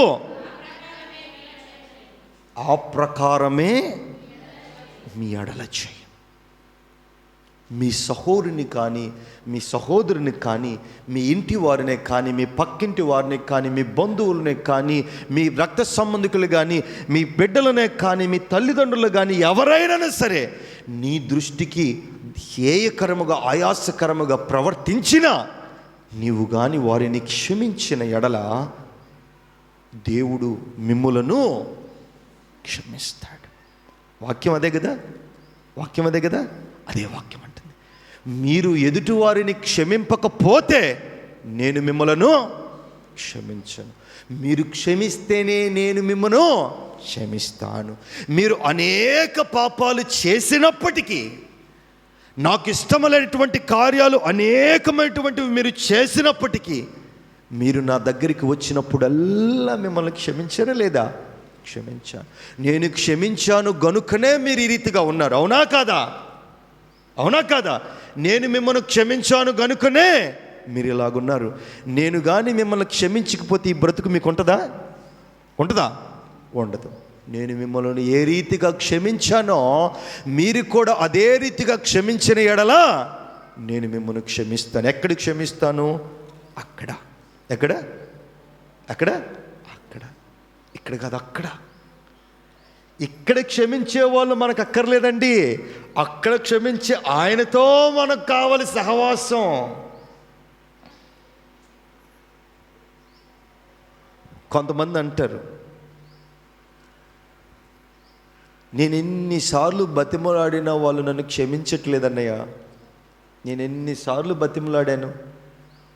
ఆ ప్రకారమే మీ ఎడల చేయ. మీ సహోదరుని కానీ, మీ సహోదరుని కానీ, మీ ఇంటి వారినే కానీ, మీ పక్కింటి వారిని కానీ, మీ బంధువులనే కానీ, మీ రక్త సంబంధికులు కానీ, మీ బిడ్డలనే కానీ, మీ తల్లిదండ్రులు కానీ, ఎవరైనా సరే నీ దృష్టికి హేయకరముగా, ఆయాసకరముగా ప్రవర్తించినా నీవు కానీ వారిని క్షమించిన ఎడల దేవుడు మిమ్ములను క్షమిస్తాడు. వాక్యం అదే కదా, వాక్యం అదే కదా, అదే వాక్యం అంటుంది. మీరు ఎదుటివారిని క్షమింపకపోతే నేను మిమ్మలను క్షమించను, మీరు క్షమిస్తేనే నేను మిమ్మను క్షమిస్తాను. మీరు అనేక పాపాలు చేసినప్పటికీ, నాకు ఇష్టమైనటువంటి కార్యాలు అనేకమైనటువంటివి మీరు చేసినప్పటికీ, మీరు నా దగ్గరికి వచ్చినప్పుడల్లా మిమ్మల్ని క్షమించారా లేదా? క్షమించాను. నేను క్షమించాను గనుకనే మీరు ఈ రీతిగా ఉన్నారు. అవునా కాదా? అవునా కాదా? నేను మిమ్మల్ని క్షమించాను గనుకనే మీరు ఇలాగున్నారు. నేను కానీ మిమ్మల్ని క్షమించకపోతే ఈ బ్రతుకు మీకు ఉంటుందా? ఉంటుందా? ఉండదు. నేను మిమ్మల్ని ఏ రీతిగా క్షమించానో మీరు కూడా అదే రీతిగా క్షమించిన ఎడలా నేను మిమ్మల్ని క్షమిస్తాను. ఎక్కడ క్షమిస్తాను? అక్కడ. ఎక్కడ? అక్కడ? అక్కడ. ఇక్కడ కాదు, అక్కడ. ఇక్కడ క్షమించే వాళ్ళు మనకు అక్కర్లేదండి, అక్కడ క్షమించే ఆయనతో మనకు కావాలి సహవాసం. కొంతమంది అంటారు, నేను ఎన్నిసార్లు బతిమలాడినా వాళ్ళు నన్ను క్షమించట్లేదన్నయ్య, నేను ఎన్నిసార్లు బతిమలాడాను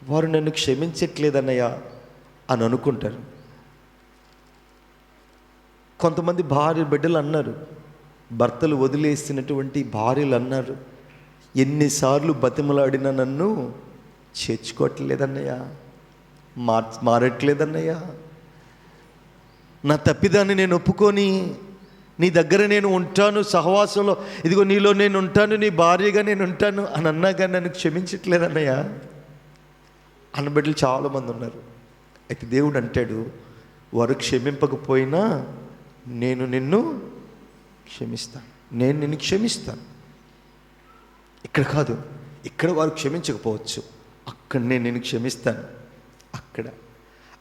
వారు నన్ను క్షమించట్లేదన్నయ్య అని అనుకుంటారు. కొంతమంది భార్య బిడ్డలు అన్నారు, భర్తలు వదిలేసినటువంటి భార్యలు అన్నారు, ఎన్నిసార్లు బతిమలాడినా నన్ను చేర్చుకోవట్లేదన్నయ్య, మారట్లేదన్నయ్య, నా తప్పిదాన్ని నేను ఒప్పుకొని నీ దగ్గర నేను ఉంటాను, సహవాసంలో ఇదిగో నీలో నేను ఉంటాను, నీ భార్యగా నేను ఉంటాను అని అన్నా కానీ నన్ను క్షమించట్లేదన్నయ్య అన్న బిడ్డలు చాలామంది ఉన్నారు. అయితే దేవుడు అంటాడు, వారు క్షమింపకపోయినా నేను నిన్ను క్షమిస్తాను, నేను నిన్ను క్షమిస్తాను. ఇక్కడ కాదు, ఇక్కడ వారు క్షమించకపోవచ్చు, అక్కడ నేను నిన్ను క్షమిస్తాను.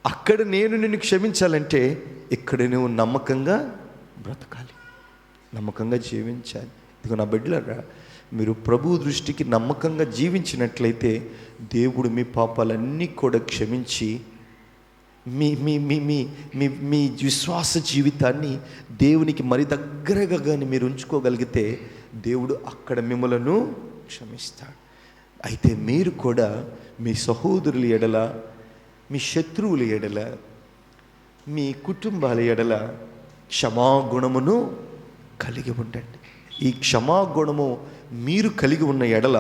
అక్కడ నేను నిన్ను క్షమించాలంటే ఇక్కడ నువ్వు నమ్మకంగా బ్రతకాలి, నమ్మకంగా జీవించాలి. ఇదిగో నా బిడ్డలారా, మీరు ప్రభు దృష్టికి నమ్మకంగా జీవించినట్లయితే దేవుడు మీ పాపాలన్నీ కూడా క్షమించి మీ మీ మీ మీ మీ మీ విశ్వాస జీవితాన్ని దేవునికి మరి దగ్గరగా కానీ మీరు ఉంచుకోగలిగితే దేవుడు అక్కడ మిమ్మలను క్షమిస్తాడు. అయితే మీరు కూడా మీ సహోదరుల ఎడల, మీ శత్రువుల ఎడల, మీ కుటుంబాల ఎడల క్షమాగుణమును కలిగి ఉండండి. ఈ క్షమాగుణము మీరు కలిగి ఉన్న ఎడల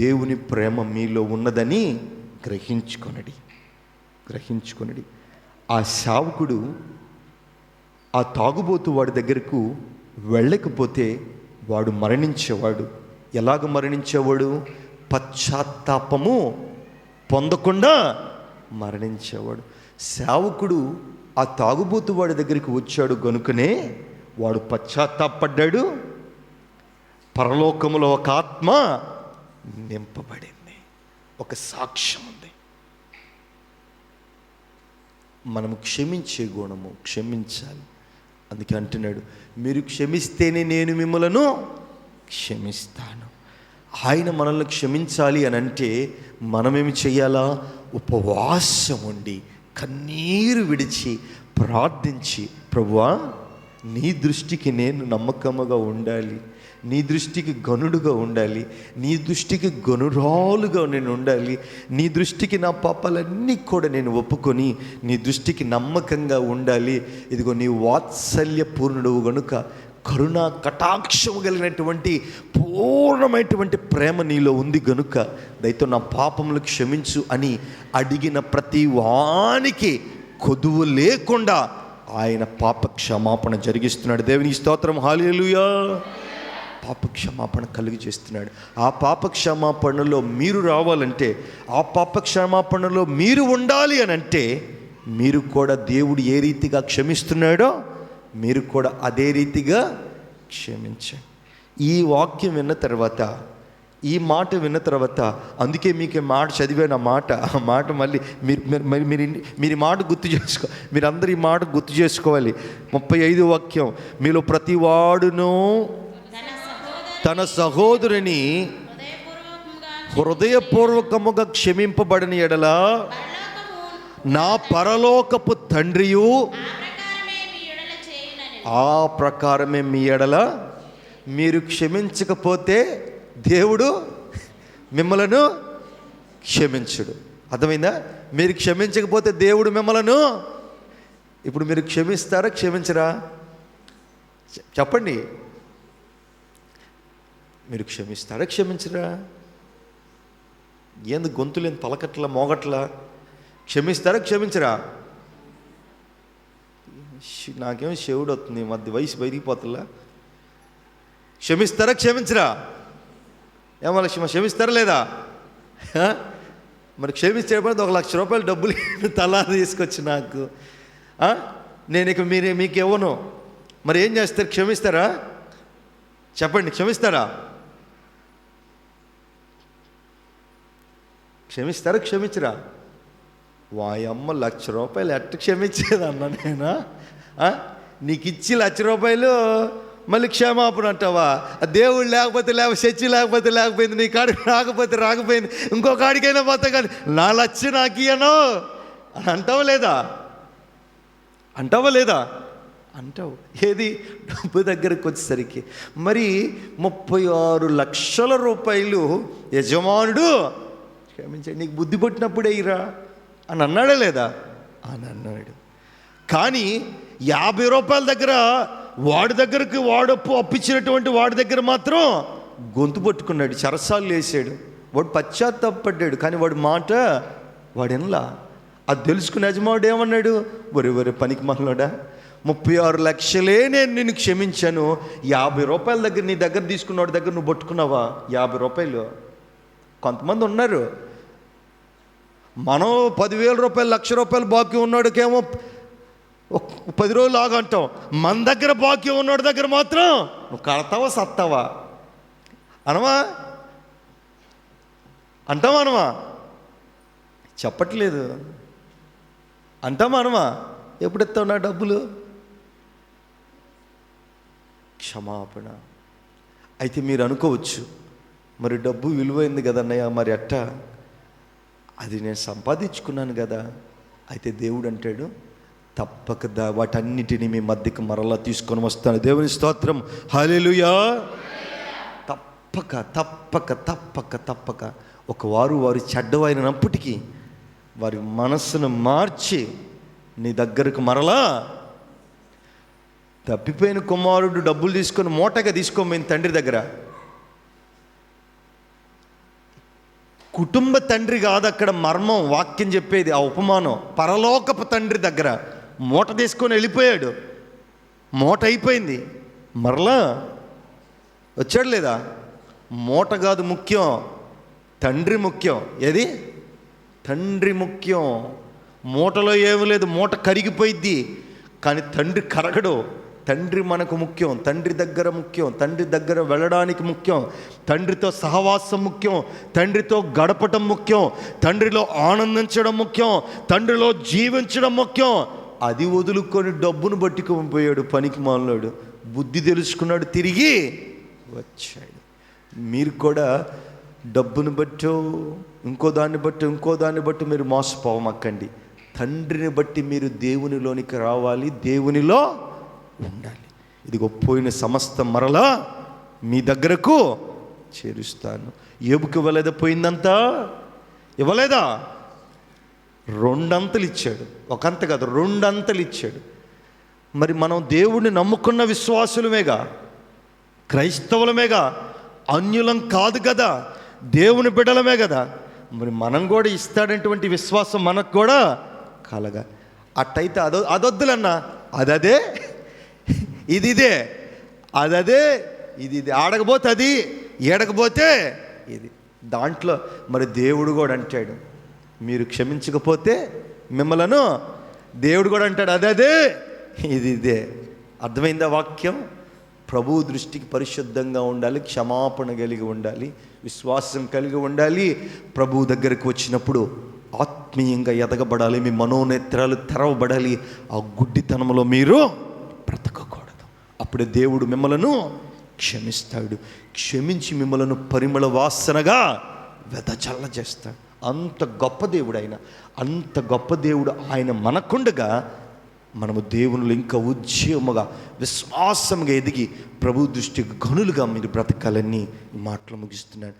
దేవుని ప్రేమ మీలో ఉన్నదని గ్రహించుకొనడి. ఆ సేవకుడు ఆ తాగుబోతు వాడి దగ్గరకు వెళ్ళకపోతే వాడు మరణించేవాడు. ఎలాగ మరణించేవాడు? పశ్చాత్తాపము పొందకుండా మరణించేవాడు. సేవకుడు ఆ తాగుబోతు వాడి దగ్గరికి వచ్చాడు గనుకనే వాడు పశ్చాత్తాపడ్డాడు, పరలోకములో ఒక ఆత్మ నింపబడింది, ఒక సాక్ష్యం ఉంది. మనము క్షమించే గుణము, క్షమించాలి. అందుకే అంటున్నాడు, మీరు క్షమిస్తేనే నేను మిమ్మలను క్షమిస్తాను. ఆయన మనల్ని క్షమించాలి అని అంటే మనమేమి చేయాలా? ఉపవాసం ఉండి కన్నీరు విడిచి ప్రార్థించి, ప్రభువా నీ దృష్టికి నేను నమ్మకముగా ఉండాలి, నీ దృష్టికి గనుడుగా ఉండాలి, నీ దృష్టికి గనురాలుగా నేను ఉండాలి, నీ దృష్టికి నా పాపాలన్నీ కూడా నేను ఒప్పుకొని నీ దృష్టికి నమ్మకంగా ఉండాలి. ఇదిగో నీ వాత్సల్యపూర్ణుడు గనుక కరుణ కటాక్షము కలిగినటువంటి పూర్ణమైనటువంటి ప్రేమ నీలో ఉంది గనుక దయతో నా పాపములు క్షమించు అని అడిగిన ప్రతి వానికి కొదువు లేకుండా ఆయన పాప క్షమాపణ జరిగిస్తున్నాడు. దేవునికి స్తోత్రం, హల్లెలూయా. పాప క్షమాపణ కలిగి చేస్తున్నాడు. ఆ పాప క్షమాపణలో మీరు రావాలంటే, ఆ పాప క్షమాపణలో మీరు ఉండాలి అని అంటే మీరు కూడా దేవుడు ఏ రీతిగా క్షమిస్తున్నాడో మీరు కూడా అదే రీతిగా క్షమించండి. ఈ వాక్యం విన్న తర్వాత, ఈ మాట విన్న తర్వాత, అందుకే మీకు మాట చదివాను. ఆ మాట మళ్ళీ మీరు ఈ మాట గుర్తు చేసుకో, మీరందరూ ఈ మాట గుర్తు చేసుకోవాలి. 35 వాక్యం, మీలో ప్రతి వాడును తన సహోదరుని హృదయపూర్వకముగా క్షమింపబడని ఎడల నా పరలోకపు తండ్రియు ఆ ప్రకారమే మీ ఎడల. మీరు క్షమించకపోతే దేవుడు మిమ్మలను క్షమించడు. అర్థమైందా? మీరు క్షమించకపోతే దేవుడు మిమ్మలను, ఇప్పుడు మీరు క్షమిస్తారా క్షమించరా? చెప్పండి, మీరు క్షమిస్తారా క్షమించరా? ఏంది గొంతులేని పలకట్లా మోగట్లా? క్షమిస్తారా క్షమించరా? నాకేమో శివుడు వస్తుంది, మధ్య వయసు పెరిగిపోతుందా? క్షమిస్తారా క్షమించరా? ఏమన్నా క్షమిస్తారా లేదా? మరి క్షమించేటప్పుడు 1 లక్ష రూపాయలు డబ్బులు తలా తీసుకొచ్చి నాకు, నేను ఇక మీకు ఇవ్వను. మరి ఏం చేస్తారు? క్షమిస్తారా? చెప్పండి, క్షమిస్తారా? క్షమిస్తారా క్షమించరా? వాయమ్మ 1 లక్ష రూపాయలు ఎట్ట క్షమించేదన్నా నేనా? నీకు ఇచ్చి ₹1,00,000 మళ్ళీ క్షమాపణ అంటావా? దేవుడు లేకపోతే చర్చి లేకపోయింది, నీ కాడికి రాకపోయింది, ఇంకో కాడికైనా పోతా కానీ నా లక్ష నాకు ఇయ్యను అని అంటావా లేదా? అంటావు. ఏది? డబ్బు దగ్గరకు వచ్చేసరికి మరి ₹36 లక్షల యజమానుడు క్షమించండి నీకు బుద్ధి పుట్టినప్పుడే ఇరా అని అన్నాడా లేదా? అని అన్నాడు. కానీ ₹50 దగ్గర వాడి దగ్గరకు అప్పించినటువంటి వాడి దగ్గర మాత్రం గొంతు పట్టుకున్నాడు, చరసాలు వేసాడు. వాడు పశ్చాత్తాపడ్డాడు, కానీ వాడి మాట వాడెనలా. అది తెలుసుకున్న యజమానుడు ఏమన్నాడు? ఒరే పనికి మనలోడా, 36 లక్షలే నేను నిన్ను క్షమించాను, ₹50 దగ్గర నీ దగ్గర తీసుకున్నవాడి దగ్గర నువ్వు పట్టుకున్నావా? ₹50. కొంతమంది ఉన్నారు, మనం ₹10,000 ₹1,00,000 బాకీ ఉన్నాడుకేమో 10 రోజులు ఆగంటాం. మన దగ్గర బాకీ ఉన్నాడు దగ్గర మాత్రం నువ్వు కడతావా సత్తావా అంటావా? చెప్పట్లేదు. అంటామా? ఎప్పుడు ఎత్తావు నా డబ్బులు? క్షమాపణ. అయితే మీరు అనుకోవచ్చు, మరి డబ్బు విలువైంది కదన్నయ్య, మరి అట్టా? అది నేను సంపాదించుకున్నాను కదా. అయితే దేవుడు అంటాడు, తప్పక వాటన్నిటిని మీ మధ్యకి మరలా తీసుకొని వస్తాను. దేవుని స్తోత్రం, హల్లెలూయా. తప్పక వారు చెడ్డవైనప్పటికీ వారి మనస్సును మార్చి నీ దగ్గరకు మరలా. తప్పిపోయిన కుమారుడు డబ్బులు తీసుకొని మూటగా తీసుకోమని తండ్రి దగ్గర, కుటుంబ తండ్రి కాదు అక్కడ మర్మం, వాక్యం చెప్పేది ఆ ఉపమానం. పరలోకపు తండ్రి దగ్గర మూట తీసుకొని వెళ్ళిపోయాడు, మూట అయిపోయింది, మరలా వచ్చాడు లేదా? మూట కాదు ముఖ్యం, తండ్రి ముఖ్యం. ఏది? తండ్రి ముఖ్యం. మూటలో ఏమీ లేదు, మూట కరిగిపోయిద్ది, కానీ తండ్రి కరగడు. తండ్రి మనకు ముఖ్యం, తండ్రి దగ్గర ముఖ్యం, తండ్రి దగ్గర వెళ్ళడానికి ముఖ్యం, తండ్రితో సహవాసం ముఖ్యం, తండ్రితో గడపటం ముఖ్యం, తండ్రిలో ఆనందించడం ముఖ్యం, తండ్రిలో జీవించడం ముఖ్యం. అది వదులుకొని డబ్బును పట్టుకొని పోయాడు పనికి మాలినాడు. బుద్ధి తెలుసుకున్నాడు, తిరిగి వచ్చాడు. మీరు కూడా డబ్బును బట్టో ఇంకో దాన్ని బట్టి మీరు మోసపోవమక్కండి. తండ్రిని బట్టి మీరు దేవునిలోనికి రావాలి, దేవునిలో ఉండాలి. ఇదిగో పోయిన సమస్తం మరలా మీ దగ్గరకు చేరుస్తాను. ఏబుకి ఇవ్వలేదా? పోయిందంతా ఇవ్వలేదా? 2 అంతలు ఇచ్చాడు. ఒకంత కాదు, 2 అంతలు ఇచ్చాడు. మరి మనం దేవుణ్ణి నమ్ముకున్న విశ్వాసులమేగా, క్రైస్తవులమేగా, అన్యులం కాదు కదా, దేవుని బిడ్డలమే కదా. మరి మనం కూడా ఇస్తాడనేటువంటి విశ్వాసం మనకు కూడా కలగా. అట్టయితే అదొద్దులన్నా, అదే ఇదే, అదే ఇది ఆడకపోతే అది, ఏడకపోతే ఇది. దాంట్లో మరి దేవుడు కూడా అంటాడు, మీరు క్షమించకపోతే మిమ్మలను దేవుడు కూడా అంటాడు అదే ఇదే. అర్థమైందా వాక్యం? ప్రభువు దృష్టికి పరిశుద్ధంగా ఉండాలి, క్షమాపణ కలిగి ఉండాలి, విశ్వాసం కలిగి ఉండాలి. ప్రభువు దగ్గరికి వచ్చినప్పుడు ఆత్మీయంగా ఎదగబడాలి, మీ మనోనేత్రాలు తెరవబడాలి. ఆ గుడ్డితనంలో మీరు బ్రతకకూడదు. అప్పుడే దేవుడు మిమ్మలను క్షమిస్తాడు, క్షమించి మిమ్మలను పరిమళ వాసనగా వెదజల్ల చేస్తాడు. అంత గొప్ప దేవుడు ఆయన, అంత గొప్ప దేవుడు ఆయన మనకుండగా మనము దేవునిలో ఇంకా ఉద్యమగా విశ్వాసంగా ఎదిగి ప్రభు దృష్టికి గనులుగా మీరు బ్రతకాలని ఈ మాటలు ముగిస్తున్నాడు.